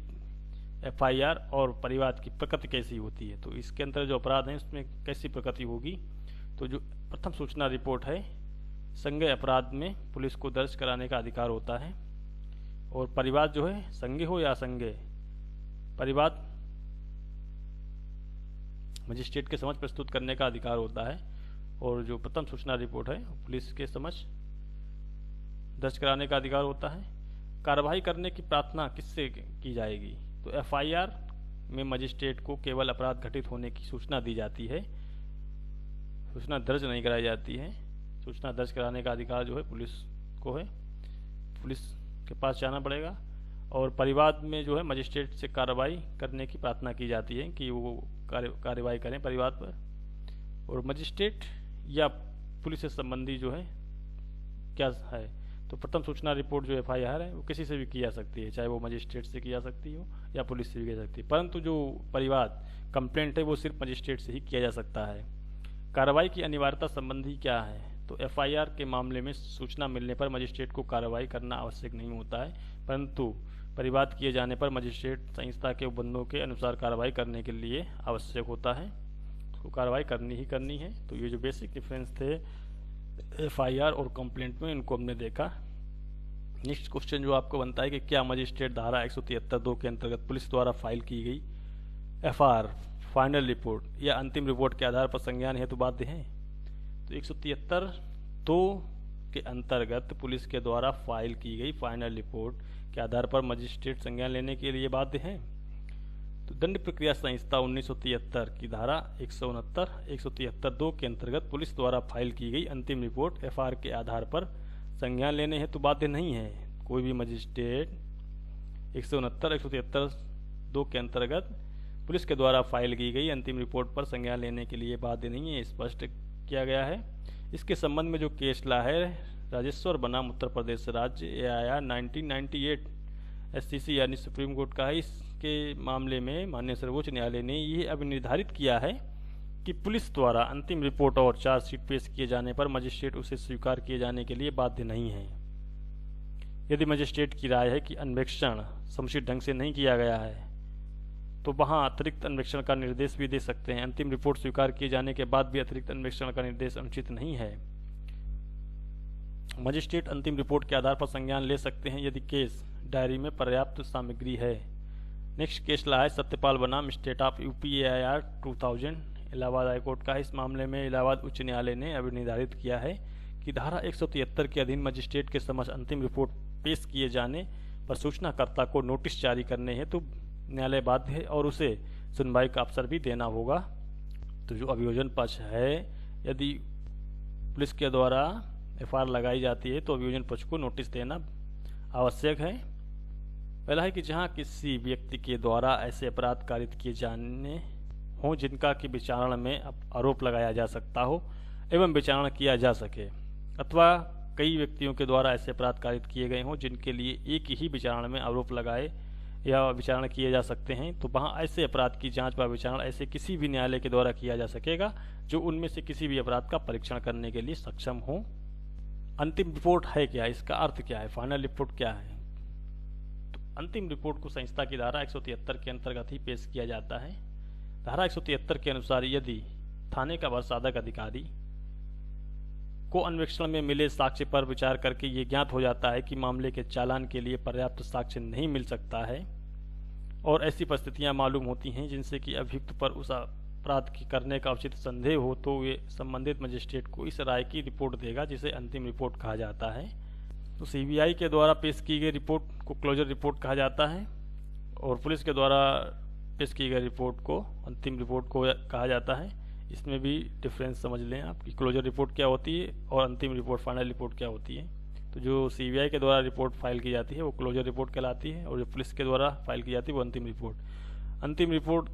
एफआईआर और परिवाद की प्रकृति कैसी होती है, तो इसके अंतर जो अपराध हैं उसमें कैसी प्रकृति होगी। तो जो प्रथम सूचना रिपोर्ट है संज्ञेय अपराध में पुलिस को दर्ज कराने का अधिकार होता है और परिवाद जो है संज्ञेय हो या असंज्ञेय परिवाद मजिस्ट्रेट के समक्ष प्रस्तुत करने का अधिकार होता है और जो प्रथम सूचना रिपोर्ट है पुलिस के समक्ष दर्ज कराने का अधिकार होता है। कार्रवाई करने की प्रार्थना किससे की जाएगी, तो एफआईआर में मजिस्ट्रेट को केवल अपराध घटित होने की सूचना दी जाती है, सूचना दर्ज नहीं कराई जाती है। सूचना दर्ज कराने का अधिकार जो है पुलिस को है, पुलिस के पास जाना पड़ेगा। और परिवाद में जो है मजिस्ट्रेट से कार्रवाई करने की प्रार्थना की जाती है कि वो कार्रवाई करें परिवाद पर, और मजिस्ट्रेट या पुलिस से संबंधी जो है क्या है, तो प्रथम सूचना रिपोर्ट जो एफआईआर है वो किसी से भी की जा सकती है, चाहे वो मजिस्ट्रेट से की जा सकती हो या पुलिस से भी की जा सकती है, परंतु जो परिवाद कंप्लेंट है वो सिर्फ मजिस्ट्रेट से ही किया जा सकता है। कार्रवाई की अनिवार्यता संबंधी क्या है, तो एफआईआर के मामले में सूचना मिलने पर मजिस्ट्रेट को कार्रवाई करना आवश्यक नहीं होता है, परंतु परिवाद किए जाने पर मजिस्ट्रेट संहिता के उपबंधों के अनुसार कार्रवाई करने के लिए आवश्यक होता है, उसको कार्रवाई करनी ही करनी है। तो ये जो बेसिक डिफरेंस थे एफआईआर और कंप्लेंट में इनको हमने देखा। नेक्स्ट क्वेश्चन जो आपको बनता है कि क्या मजिस्ट्रेट धारा 173(2) के अंतर्गत पुलिस द्वारा फाइल की गई एफआईआर फाइनल रिपोर्ट या अंतिम रिपोर्ट के आधार पर संज्ञान हेतु बाध्य है। तो 173(2) के अंतर्गत पुलिस के द्वारा फाइल की गई फाइनल रिपोर्ट के आधार पर मजिस्ट्रेट संज्ञान लेने के लिए बाध्य है। तो दंड प्रक्रिया संहिता 1973 की धारा 169, 173(2) के अंतर्गत पुलिस द्वारा फाइल की गई अंतिम रिपोर्ट एफआईआर के आधार पर संज्ञान लेने हेतु बाध्य नहीं है। कोई भी मजिस्ट्रेट 169 173 2 के अंतर्गत पुलिस के द्वारा फाइल की गई अंतिम रिपोर्ट पर संज्ञान लेने के लिए बाध्य नहीं है, स्पष्ट किया गया है। इसके संबंध में जो केस ला है राजेश्वर बनाम उत्तर प्रदेश राज्य AIR 1998 SCC यानी सुप्रीम कोर्ट का है। इसके मामले में माननीय सर्वोच्च न्यायालय ने यह अब निर्धारित किया है कि पुलिस द्वारा अंतिम रिपोर्ट और चार्जशीट पेश किए जाने पर मजिस्ट्रेट उसे स्वीकार किए जाने के लिए बाध्य नहीं है। यदि मजिस्ट्रेट की राय है कि अन्वेषण समुचित ढंग से नहीं किया गया है तो वहां अतिरिक्त अन्वेषण का निर्देश भी दे सकते हैं। अंतिम रिपोर्ट स्वीकार किए जाने के बाद भी अतिरिक्त अन्वेषण का निर्देश अनुचित नहीं है। मजिस्ट्रेट अंतिम रिपोर्ट के आधार पर संज्ञान ले सकते हैं यदि केस डायरी में पर्याप्त सामग्री है। नेक्स्ट केस ला है सत्यपाल बनाम state of UP AIR 2000 Allahabad high court का है। इस मामले में इलाहाबाद उच्च न्यायालय ने अभी निर्धारित किया है कि धारा 173 के अधीन मजिस्ट्रेट के समक्ष अंतिम रिपोर्ट पेश किए जाने पर सूचनाकर्ता को नोटिस जारी करने हेतु न्यायालय बाध्य है और उसे सुनवाई का अवसर भी देना होगा। तो जो अभियोजन पक्ष है, यदि पुलिस के द्वारा FIR लगाई जाती है तो अभियोजन पक्ष को नोटिस देना आवश्यक है। पहला है कि जहां किसी व्यक्ति के द्वारा ऐसे अपराध कारित किए जाने हों जिनका कि विचारण में आरोप लगाया जा सकता हो एवं विचारण किया जा सके, अथवा कई व्यक्तियों के द्वारा ऐसे अपराध कारित किए गए हों जिनके लिए एक ही विचारण में आरोप लगाए या विचारण किए जा सकते हैं, तो वहां ऐसे अपराध की जांच व विचारण ऐसे किसी भी न्यायालय के द्वारा किया जा सकेगा जो उनमें से किसी भी अपराध का परीक्षण करने के लिए सक्षम हो। अंतिम रिपोर्ट है क्या, इसका अर्थ क्या है, फाइनल रिपोर्ट क्या है? तो अंतिम रिपोर्ट को संहिता की धारा 173 के अंतर्गत ही पेश किया जाता है। धारा 173 के अनुसार यदि थाने का वरसाधक अधिकारी को अन्वेषण में मिले साक्ष्य पर विचार करके ये ज्ञात हो जाता है कि मामले के चालान के लिए पर्याप्त साक्ष्य नहीं मिल सकता है और ऐसी परिस्थितियां मालूम होती हैं जिनसे कि अभियुक्त पर उस अपराध की करने का उचित संदेह हो, तो वे संबंधित मजिस्ट्रेट को इस राय की रिपोर्ट देगा जिसे अंतिम रिपोर्ट कहा जाता है। तो CBI के द्वारा पेश की गई रिपोर्ट को क्लोजर रिपोर्ट कहा जाता है और पुलिस के द्वारा पेश की गई रिपोर्ट को अंतिम रिपोर्ट को कहा जाता है। इसमें भी डिफरेंस समझ लें आप कि क्लोजर रिपोर्ट क्या होती है और अंतिम रिपोर्ट फाइनल रिपोर्ट क्या होती है। तो जो CBI के द्वारा रिपोर्ट फाइल की जाती है वो क्लोजर रिपोर्ट कहलाती है और जो पुलिस के द्वारा फाइल की जाती है वो अंतिम रिपोर्ट। अंतिम रिपोर्ट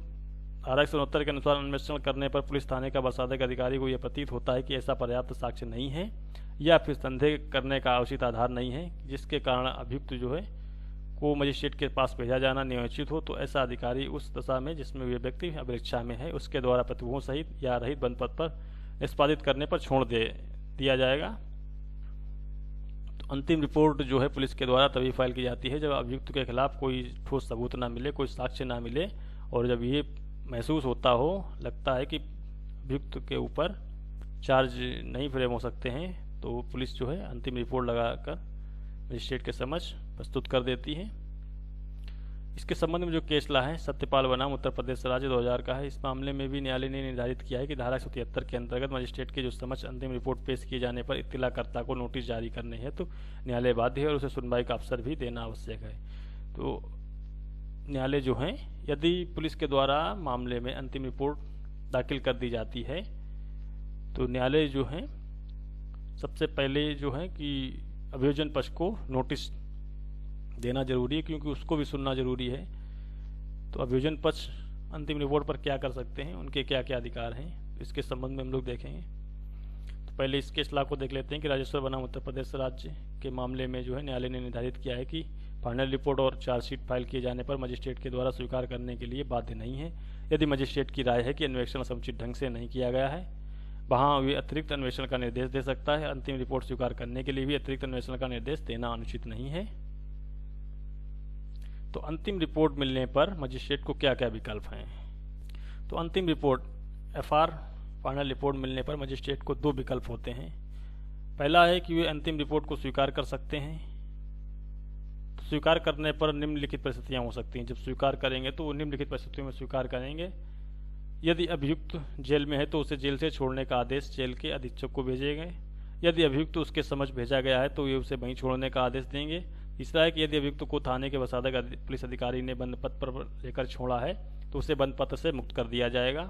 धारा 169 के अनुसार अन्वेषण करने पर पुलिस थाने का वरसाधक अधिकारी को यह प्रतीत होता है कि ऐसा पर्याप्त साक्ष्य नहीं है या फिर संदेह करने का उचित आधार नहीं है जिसके कारण अभियुक्त जो है को मजिस्ट्रेट के पास भेजा जाना नियोजित हो, तो ऐसा अधिकारी उस दशा में जिसमें वे व्यक्ति अभिरक्षा में है उसके द्वारा प्रतिभूओं सहित या रहित बंद पद पर निष्पादित करने पर छोड़ दिया जाएगा। तो अंतिम रिपोर्ट जो है पुलिस के द्वारा तभी फाइल की जाती है जब अभियुक्त के खिलाफ कोई ठोस सबूत ना मिले, कोई साक्ष्य ना मिले और जब ये महसूस होता हो, लगता है कि अभियुक्त के ऊपर चार्ज नहीं फ्रेम हो सकते हैं, तो पुलिस जो है अंतिम रिपोर्ट लगाकर मजिस्ट्रेट के समक्ष प्रस्तुत कर देती है। इसके संबंध में जो केस ला है सत्यपाल बनाम उत्तर प्रदेश राज्य 2000 का है। इस मामले में भी न्यायालय ने निर्धारित किया है कि धारा 173 के अंतर्गत मजिस्ट्रेट के जो समक्ष अंतिम रिपोर्ट पेश किए जाने पर इत्तलाकर्ता को नोटिस जारी करने हैं तो न्यायालय बाध्य है और उसे सुनवाई का अवसर भी देना आवश्यक है। तो न्यायालय जो है यदि पुलिस के द्वारा मामले में अंतिम रिपोर्ट दाखिल कर दी जाती है तो न्यायालय जो है सबसे पहले जो है कि अभियोजन पक्ष को नोटिस देना जरूरी है क्योंकि उसको भी सुनना जरूरी है। तो अभियोजन पक्ष अंतिम रिपोर्ट पर क्या कर सकते हैं, उनके क्या क्या अधिकार हैं, इसके संबंध में हम लोग देखेंगे। तो पहले इस केस ला को देख लेते हैं कि राजेश्वर बनाम उत्तर प्रदेश राज्य के मामले में जो है न्यायालय ने निर्धारित किया है कि फाइनल रिपोर्ट और चार्जशीट फाइल किए जाने पर मजिस्ट्रेट के द्वारा स्वीकार करने के लिए बाध्य नहीं है यदि मजिस्ट्रेट की राय है कि अन्वेषण समुचित ढंग से नहीं किया गया है। वहाँ वे अतिरिक्त अन्वेषण का निर्देश दे सकता है। अंतिम रिपोर्ट स्वीकार करने के लिए भी अतिरिक्त अन्वेषण का निर्देश देना अनुचित नहीं है। तो अंतिम रिपोर्ट मिलने पर मजिस्ट्रेट को क्या क्या विकल्प हैं? तो अंतिम रिपोर्ट FR फाइनल रिपोर्ट मिलने पर मजिस्ट्रेट को दो विकल्प होते हैं। पहला है कि वे अंतिम रिपोर्ट को स्वीकार कर सकते हैं। तो स्वीकार करने पर निम्नलिखित परिस्थितियां हो सकती हैं। जब स्वीकार करेंगे तो वो निम्नलिखित परिस्थितियों में स्वीकार करेंगे। यदि अभियुक्त जेल में है तो उसे जेल से छोड़ने का आदेश जेल के अधीक्षक को भेजेंगे। यदि अभियुक्त उसके समक्ष भेजा गया है तो वे उसे वहीं छोड़ने का आदेश देंगे। तीसरा है कि यदि अभियुक्त को थाने के वरसाधक पुलिस अधिकारी ने बंद पथ पर लेकर छोड़ा है तो उसे बंद पथ से मुक्त कर दिया जाएगा।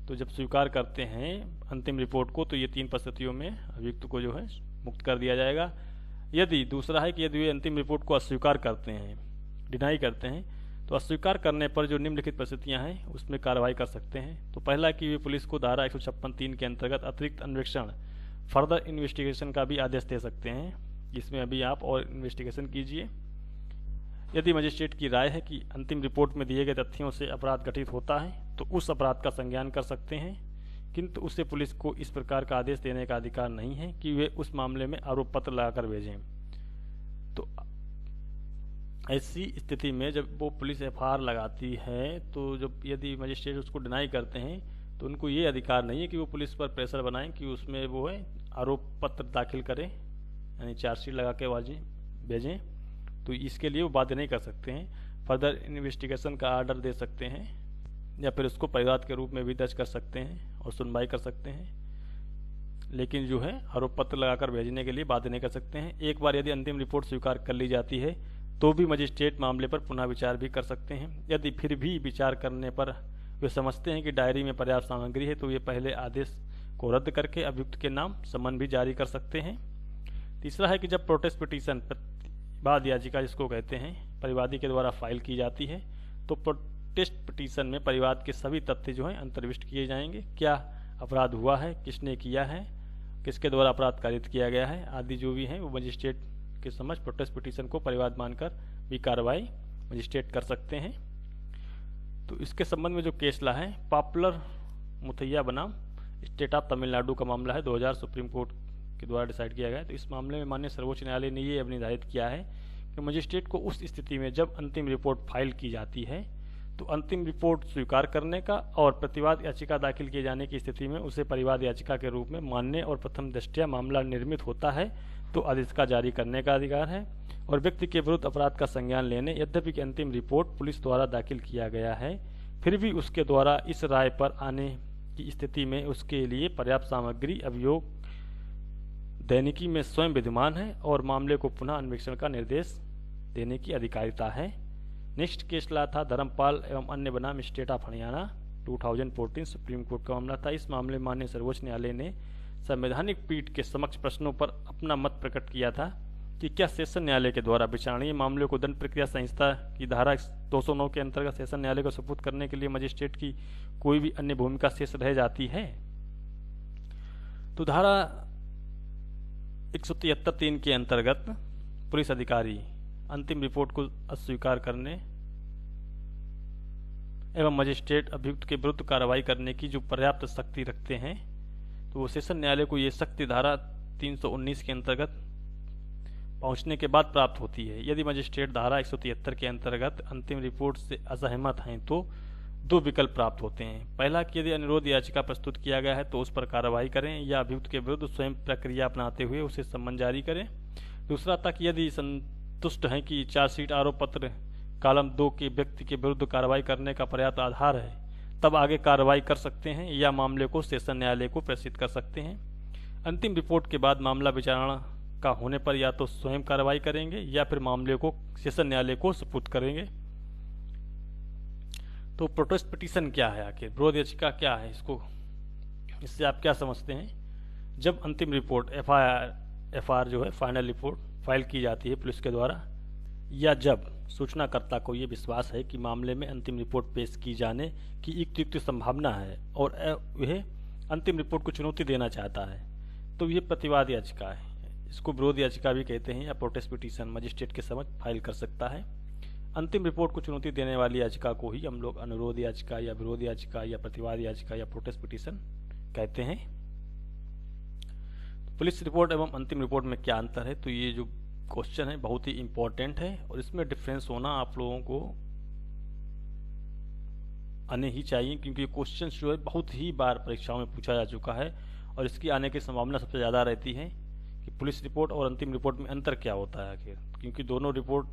तो जब स्वीकार करते हैं अंतिम रिपोर्ट को तो ये तीन परिस्थितियों में अभियुक्त को जो है मुक्त कर दिया जाएगा। यदि दूसरा है कि यदि वे अंतिम रिपोर्ट को अस्वीकार करते हैं, डिनाई करते हैं तो अस्वीकार करने पर जो निम्नलिखित परिस्थितियां हैं उसमें कार्रवाई कर सकते हैं। तो पहला कि वे पुलिस को धारा 156(3) के अंतर्गत अतिरिक्त अन्वेषण फर्दर इन्वेस्टिगेशन का भी आदेश दे सकते हैं, जिसमें अभी आप और इन्वेस्टिगेशन कीजिए। यदि मजिस्ट्रेट की राय है कि अंतिम रिपोर्ट में दिए गए तथ्यों से अपराध घटित होता है तो उस अपराध का संज्ञान कर सकते हैं, किंतु उसे पुलिस को इस प्रकार का आदेश देने का अधिकार नहीं है कि वे उस मामले में आरोप पत्र लगाकर भेजें। तो ऐसी स्थिति में जब वो पुलिस एफआईआर लगाती है तो जब यदि मजिस्ट्रेट उसको डिनाई करते हैं तो उनको ये अधिकार नहीं है कि वो पुलिस पर प्रेशर बनाएं कि उसमें वो है आरोप पत्र दाखिल करें, यानी चार्जशीट लगा के भेजें। तो इसके लिए वो बाध्य नहीं कर सकते हैं। फर्दर इन्वेस्टिगेशन का आर्डर दे सकते हैं या फिर उसको परिवाद के रूप में भी दर्ज कर सकते हैं और सुनवाई कर सकते हैं, लेकिन जो है आरोप पत्र लगाकर भेजने के लिए बाध्य नहीं कर सकते हैं। एक बार यदि अंतिम रिपोर्ट स्वीकार कर ली जाती है तो भी मजिस्ट्रेट मामले पर पुनः विचार भी कर सकते हैं। यदि फिर भी विचार करने पर वे समझते हैं कि डायरी में पर्याप्त सामग्री है तो ये पहले आदेश को रद्द करके अभियुक्त के नाम समन भी जारी कर सकते हैं। तीसरा है कि जब प्रोटेस्ट पिटीशन प्रतिवाद याचिका जिसको कहते हैं परिवादी के द्वारा फाइल की जाती है तो प्रोटेस्ट पिटीशन में परिवाद के सभी तथ्य जो हैं अंतर्विष्ट किए जाएंगे। क्या अपराध हुआ है, किसने किया है, किसके द्वारा अपराध कारित किया गया है आदि जो भी हैं वो मजिस्ट्रेट के समझ प्रोटेस्ट पिटीशन को परिवाद मानकर भी कार्रवाई मजिस्ट्रेट कर सकते हैं। तो इसके संबंध में जो केस ला है पॉपुलर मुथैया बनाम स्टेट ऑफ तमिलनाडु का मामला है, 2000 सुप्रीम कोर्ट के द्वारा डिसाइड किया गया है। तो इस मामले में माननीय सर्वोच्च न्यायालय ने ये अब निर्धारित किया है कि मजिस्ट्रेट को उस स्थिति में जब अंतिम रिपोर्ट फाइल की जाती है तो अंतिम रिपोर्ट स्वीकार करने का और प्रतिवाद याचिका दाखिल किए जाने की स्थिति में उसे परिवाद याचिका के रूप में मानने और प्रथम दृष्टया मामला निर्मित होता है तो आदेशिका जारी करने का अधिकार है और व्यक्ति के विरुद्ध अपराध का संज्ञान लेने यद्यपि अंतिम रिपोर्ट पुलिस द्वारा दाखिल किया गया है फिर भी उसके द्वारा इस राय पर आने की स्थिति में उसके लिए पर्याप्त सामग्री अभियोग दैनिकी में स्वयं विद्यमान है और मामले को पुनः अन्वेषण का निर्देश देने की अधिकारिता है। नेक्स्ट केस ला था धर्मपाल एवं अन्य बनाम state of Haryana 2014 supreme court का मामला था। इस मामले में माननीय सर्वोच्च न्यायालय ने संवैधानिक पीठ के समक्ष प्रश्नों पर अपना मत प्रकट किया था कि क्या सेशन न्यायालय के द्वारा विचारणीय मामले को दंड प्रक्रिया संहिता की धारा 209 के अंतर्गत सेशन न्यायालय को सुपुर्द करने के लिए मजिस्ट्रेट की कोई भी अन्य भूमिका शेष रह जाती है। तो धारा 173(3) के अंतर्गत पुलिस अधिकारी अंतिम रिपोर्ट को अस्वीकार करने एवं मजिस्ट्रेट अभियुक्त के विरुद्ध कार्रवाई करने की जो पर्याप्त शक्ति रखते हैं तो वो सेशन न्यायालय को ये शक्ति धारा 319 के अंतर्गत पहुंचने के बाद प्राप्त होती है। यदि मजिस्ट्रेट धारा 173 के अंतर्गत अंतिम रिपोर्ट से असहमत हैं तो दो विकल्प प्राप्त होते हैं। पहला कि यदि अनुरोध याचिका प्रस्तुत किया गया है तो उस पर कार्रवाई करें या अभियुक्त के विरुद्ध स्वयं प्रक्रिया अपनाते हुए उसे सम्मन जारी करें। दूसरा तक यदि संतुष्ट हैं कि चार्जशीट आरोप पत्र कॉलम 2 के व्यक्ति के विरुद्ध कार्रवाई करने का पर्याप्त आधार है तब आगे कार्रवाई कर सकते हैं या मामले को सेशन न्यायालय को प्रेषित कर सकते हैं। अंतिम रिपोर्ट के बाद मामला विचारणा का होने पर या तो स्वयं कार्रवाई करेंगे या फिर मामले को सेशन न्यायालय को सुपुर्द करेंगे। तो प्रोटेस्ट पिटीशन क्या है, आखिर विरोध याचिका क्या है, इससे आप क्या समझते हैं? जब अंतिम रिपोर्ट एफआईआर जो है फाइनल रिपोर्ट फाइल की जाती है पुलिस के द्वारा या जब सूचनाकर्ता को ये विश्वास है कि मामले में अंतिम रिपोर्ट पेश की जाने की युक्त संभावना है और वह अंतिम रिपोर्ट को चुनौती देना चाहता है तो ये प्रतिवाद याचिका है। इसको विरोध याचिका भी कहते हैं या प्रोटेस्ट पिटीशन मजिस्ट्रेट के समक्ष फाइल कर सकता है। अंतिम रिपोर्ट को चुनौती देने वाली याचिका को ही हम लोग अनुरोध याचिका या विरोध याचिका या प्रतिवाद याचिका या प्रोटेस्ट पिटीशन कहते हैं। पुलिस रिपोर्ट एवं अंतिम रिपोर्ट में क्या अंतर है? तो ये जो क्वेश्चन है बहुत ही इंपॉर्टेंट है और इसमें डिफरेंस होना आप लोगों को आने ही चाहिए क्योंकि क्वेश्चन जो है बहुत ही बार परीक्षाओं में पूछा जा चुका है और इसकी आने की संभावना सबसे ज़्यादा रहती है कि पुलिस रिपोर्ट और अंतिम रिपोर्ट में अंतर क्या होता है आखिर, क्योंकि दोनों रिपोर्ट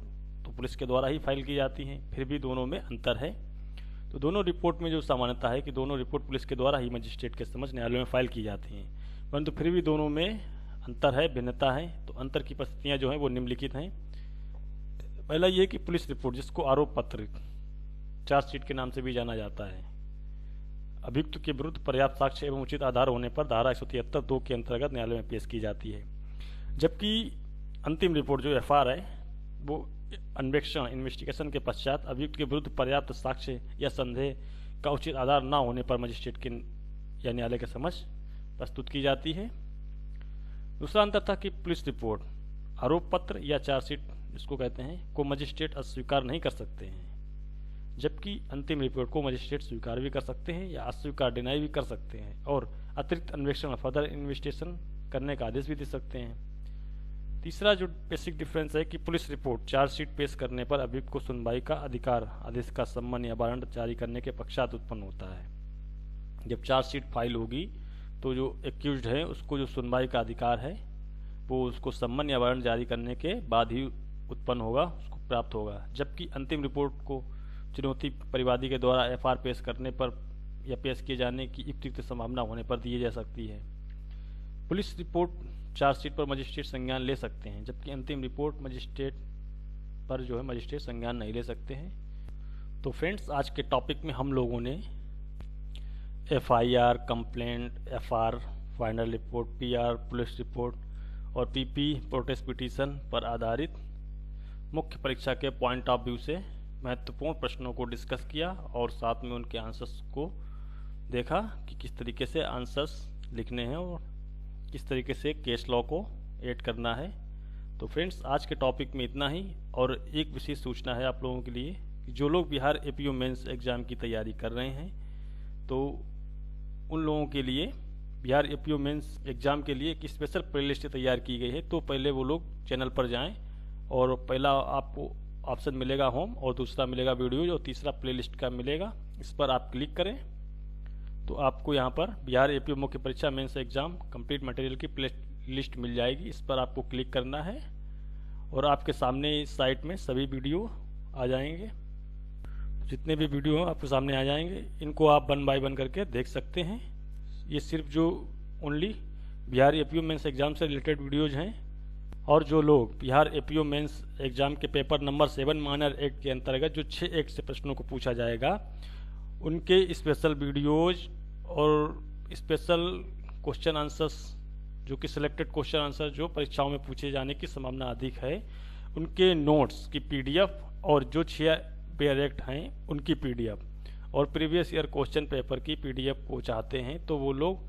तो पुलिस के द्वारा ही फाइल की जाती हैं फिर भी दोनों में अंतर है। तो दोनों रिपोर्ट में जो सामान्यता है कि दोनों रिपोर्ट पुलिस के द्वारा ही मजिस्ट्रेट के समक्ष न्यायालय में फाइल की जाती हैं, परंतु फिर भी दोनों में अंतर है, भिन्नता है। तो अंतर की परिस्थितियाँ जो हैं वो निम्नलिखित हैं। पहला ये कि पुलिस रिपोर्ट जिसको आरोप पत्र चार्जशीट के नाम से भी जाना जाता है अभियुक्त के विरुद्ध पर्याप्त साक्ष्य एवं उचित आधार होने पर धारा 173(2) के अंतर्गत न्यायालय में पेश की जाती है, जबकि अंतिम रिपोर्ट जो एफआईआर है वो अन्वेषण इन्वेस्टिगेशन के पश्चात अभियुक्त के विरुद्ध पर्याप्त साक्ष्य या संदेह का उचित आधार न होने पर मजिस्ट्रेट के या न्यायालय के समक्ष प्रस्तुत की जाती है। दूसरा अंतर था कि पुलिस रिपोर्ट, आरोप पत्र या चार्जशीट जिसको कहते हैं को मजिस्ट्रेट अस्वीकार नहीं कर सकते हैं, जबकि अंतिम रिपोर्ट को मजिस्ट्रेट स्वीकार भी कर सकते हैं या अस्वीकार डिनाई भी कर सकते हैं और अतिरिक्त अन्वेषण फर्दर इन्वेस्टिगेशन करने का आदेश भी दे सकते हैं। तीसरा जो बेसिक डिफरेंस है कि पुलिस रिपोर्ट चार्जशीट पेश करने पर अभियुक्त को सुनवाई का अधिकार आदेश का सम्मन या वारंट जारी करने के पश्चात उत्पन्न होता है। जब चार्जशीट फाइल होगी तो जो एक्यूज्ड है उसको जो सुनवाई का अधिकार है वो उसको सम्मन या वारंट जारी करने के बाद ही उत्पन्न होगा, उसको प्राप्त होगा, जबकि अंतिम रिपोर्ट को चुनौती परिवादी के द्वारा एफआर पेश करने पर या पेश किए जाने की युक्त संभावना होने पर दी जा सकती है। पुलिस रिपोर्ट चार्जशीट पर मजिस्ट्रेट संज्ञान ले सकते हैं, जबकि अंतिम रिपोर्ट मजिस्ट्रेट पर जो है मजिस्ट्रेट संज्ञान नहीं ले सकते हैं। तो फ्रेंड्स, आज के टॉपिक में हम लोगों ने FIR, complaint, FR, final report, PR, police report और पीपी प्रोटेस्ट पिटीशन पर आधारित मुख्य परीक्षा के पॉइंट ऑफ व्यू से महत्वपूर्ण प्रश्नों को डिस्कस किया और साथ में उनके आंसर्स को देखा कि किस तरीके से आंसर्स लिखने हैं और किस तरीके से केस लॉ को ऐड करना है। तो फ्रेंड्स, आज के टॉपिक में इतना ही। और एक विशेष सूचना है आप लोगों के लिए कि जो लोग बिहार एपीओ मेंस एग्ज़ाम की तैयारी कर रहे हैं तो उन लोगों के लिए बिहार एपीओ मेंस एग्ज़ाम के लिए एक स्पेशल प्लेलिस्ट तैयार की गई है। तो पहले वो लोग चैनल पर जाएं और पहला आपको ऑप्शन मिलेगा होम और दूसरा मिलेगा वीडियोज और तीसरा प्लेलिस्ट का मिलेगा। इस पर आप क्लिक करें तो आपको यहाँ पर बिहार एपीओ मुख्य परीक्षा मेंस एग्जाम कंप्लीट मटेरियल की प्ले लिस्ट मिल जाएगी। इस पर आपको क्लिक करना है और आपके सामने इस साइट में सभी वीडियो आ जाएंगे। जितने भी वीडियो हैं आपके सामने आ जाएंगे, इनको आप 1 बाय 1 करके देख सकते हैं। ये सिर्फ जो only Bihar APO mains exam से रिलेटेड वीडियोज हैं और जो लोग बिहार एपीओ मेंस एग्जाम के पेपर नंबर 7 माइनर एक्ट के अंतर्गत जो 6 एक्ट से प्रश्नों को पूछा जाएगा उनके स्पेशल वीडियोज और स्पेशल क्वेश्चन आंसर्स जो कि सिलेक्टेड क्वेश्चन आंसर जो परीक्षाओं में पूछे जाने की संभावना अधिक है, उनके नोट्स की पीडीएफ और जो 6 पेयर एक्ट हैं उनकी पीडीएफ और प्रीवियस ईयर क्वेश्चन पेपर की पीडीएफ को चाहते हैं तो वो लोग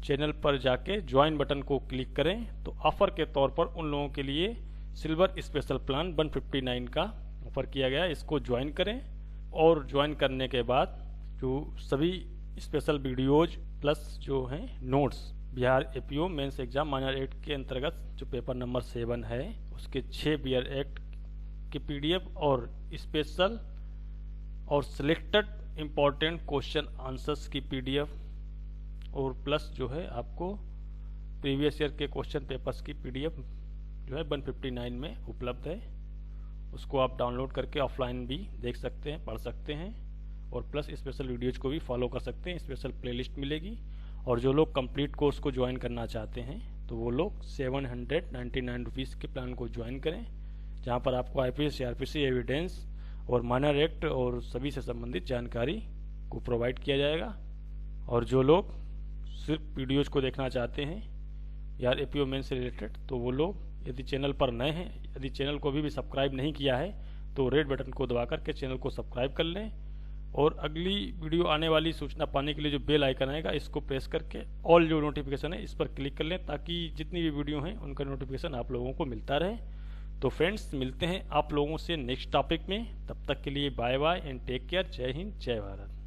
चैनल पर जाके ज्वाइन बटन को क्लिक करें। तो ऑफर के तौर पर उन लोगों के लिए सिल्वर स्पेशल प्लान 159 का ऑफर किया गया, इसको ज्वाइन करें और ज्वाइन करने के बाद जो सभी स्पेशल वीडियोज प्लस जो हैं notes Bihar APO mains exam minor act के अंतर्गत जो पेपर नंबर 7 है उसके 6 बियर एक्ट की पीडीएफ और स्पेशल और सिलेक्टेड इम्पॉर्टेंट क्वेश्चन आंसर्स की पीडीएफ और प्लस जो है आपको प्रीवियस ईयर के क्वेश्चन पेपर्स की पीडीएफ जो है 159 में उपलब्ध है। उसको आप डाउनलोड करके ऑफलाइन भी देख सकते हैं, पढ़ सकते हैं और प्लस स्पेशल वीडियोज को भी फॉलो कर सकते हैं। स्पेशल प्लेलिस्ट मिलेगी और जो लोग कंप्लीट कोर्स को ज्वाइन करना चाहते हैं तो वो लोग 799 रुपीज़ के प्लान को ज्वाइन करें, जहाँ पर आपको आईपीएस, सीआरपीसी, एविडेंस और माइनर एक्ट और सभी से संबंधित जानकारी को प्रोवाइड किया जाएगा। और जो लोग सिर्फ वीडियोज को देखना चाहते हैं यार एपीओ मेंस से रिलेटेड तो वो लोग यदि चैनल पर नए हैं, यदि चैनल को अभी भी सब्सक्राइब नहीं किया है तो रेड बटन को दबा करके चैनल को सब्सक्राइब कर लें और अगली वीडियो आने वाली सूचना पाने के लिए जो बेल आइकन आएगा इसको प्रेस करके ऑल जो नोटिफिकेशन है इस पर क्लिक कर लें ताकि जितनी भी वीडियो हैं उनका नोटिफिकेशन आप लोगों को मिलता रहे। तो फ्रेंड्स, मिलते हैं आप लोगों से नेक्स्ट टॉपिक में, तब तक के लिए bye bye and take care. जय हिंद, जय भारत।